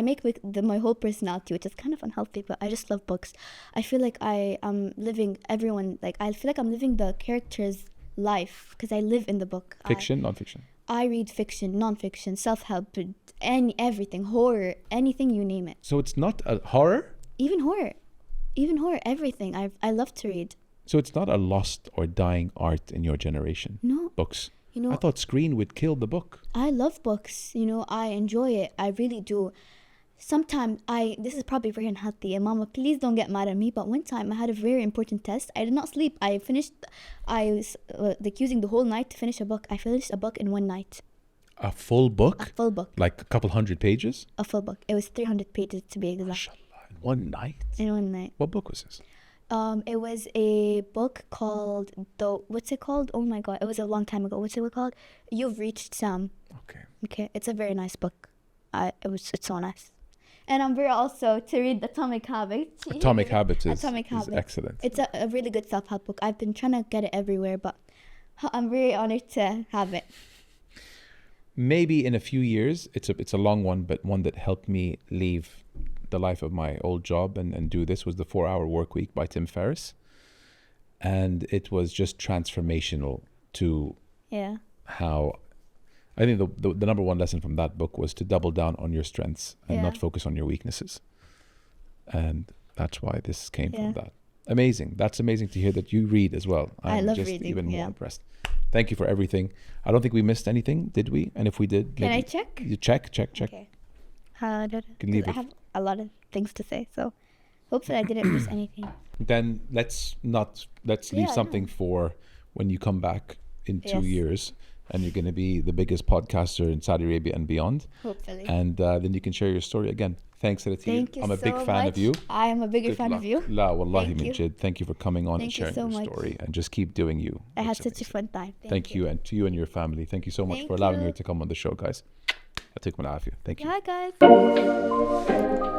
make my whole personality, which is kind of unhealthy, but I just love books. I feel like I am living I feel like I'm living the character's life, because I live in the book. Fiction, non-fiction. I read fiction, non-fiction, self-help, everything, horror, anything, you name it. So it's not a horror? Even horror, everything. I love to read. So it's not a lost or dying art in your generation? No. Books. You know, I thought screen would kill the book. I love books. You know, I enjoy it. I really do. Sometimes this is probably very unhealthy, and Mama, please don't get mad at me, but one time I had a very important test. I did not sleep. I was like using the whole night to finish a book. I finished a book in one night. A full book? A full book. Like a couple hundred pages? A full book. It was 300 pages to be exact. MashaAllah. In one night? In one night. What book was this? It was a book called what's it called? Oh my God, it was a long time ago. What's it called? You've Reached Sam. Okay, it's a very nice book. It's so nice. And I'm very also to read Atomic Habits. Atomic Habits is excellent. It's a really good self-help book. I've been trying to get it everywhere, but I'm very honored to have it. Maybe in a few years, it's a long one, but one that helped me leave the life of my old job and do this was the 4-Hour Work Week by Tim Ferriss. And it was just transformational to how I think the number one lesson from that book was to double down on your strengths and not focus on your weaknesses. And that's why this came from that. Amazing. That's amazing to hear that you read as well. I love just reading, even more impressed. Thank you for everything. I don't think we missed anything, did we? And if we did, can I check? You check. Okay. Can leave I it. have a lot of things to say, so hopefully I didn't miss anything. Then let's leave something for when you come back in 2 years and you're going to be the biggest podcaster in Saudi Arabia and beyond. Hopefully. And then you can share your story again. Thanks, Rateel. Thank you I'm a big so fan much. of you. I am a bigger Good fan luck. of you. La wallahi Thank min you. jid. Thank you for coming on and Thank you sharing so your much. story and just keep doing you. I had It's such a amazing. fun time. Thank you, and to you and your family. Thank you so much Thank for allowing you. me to come on the show, guys. Thank you. Bye, guys.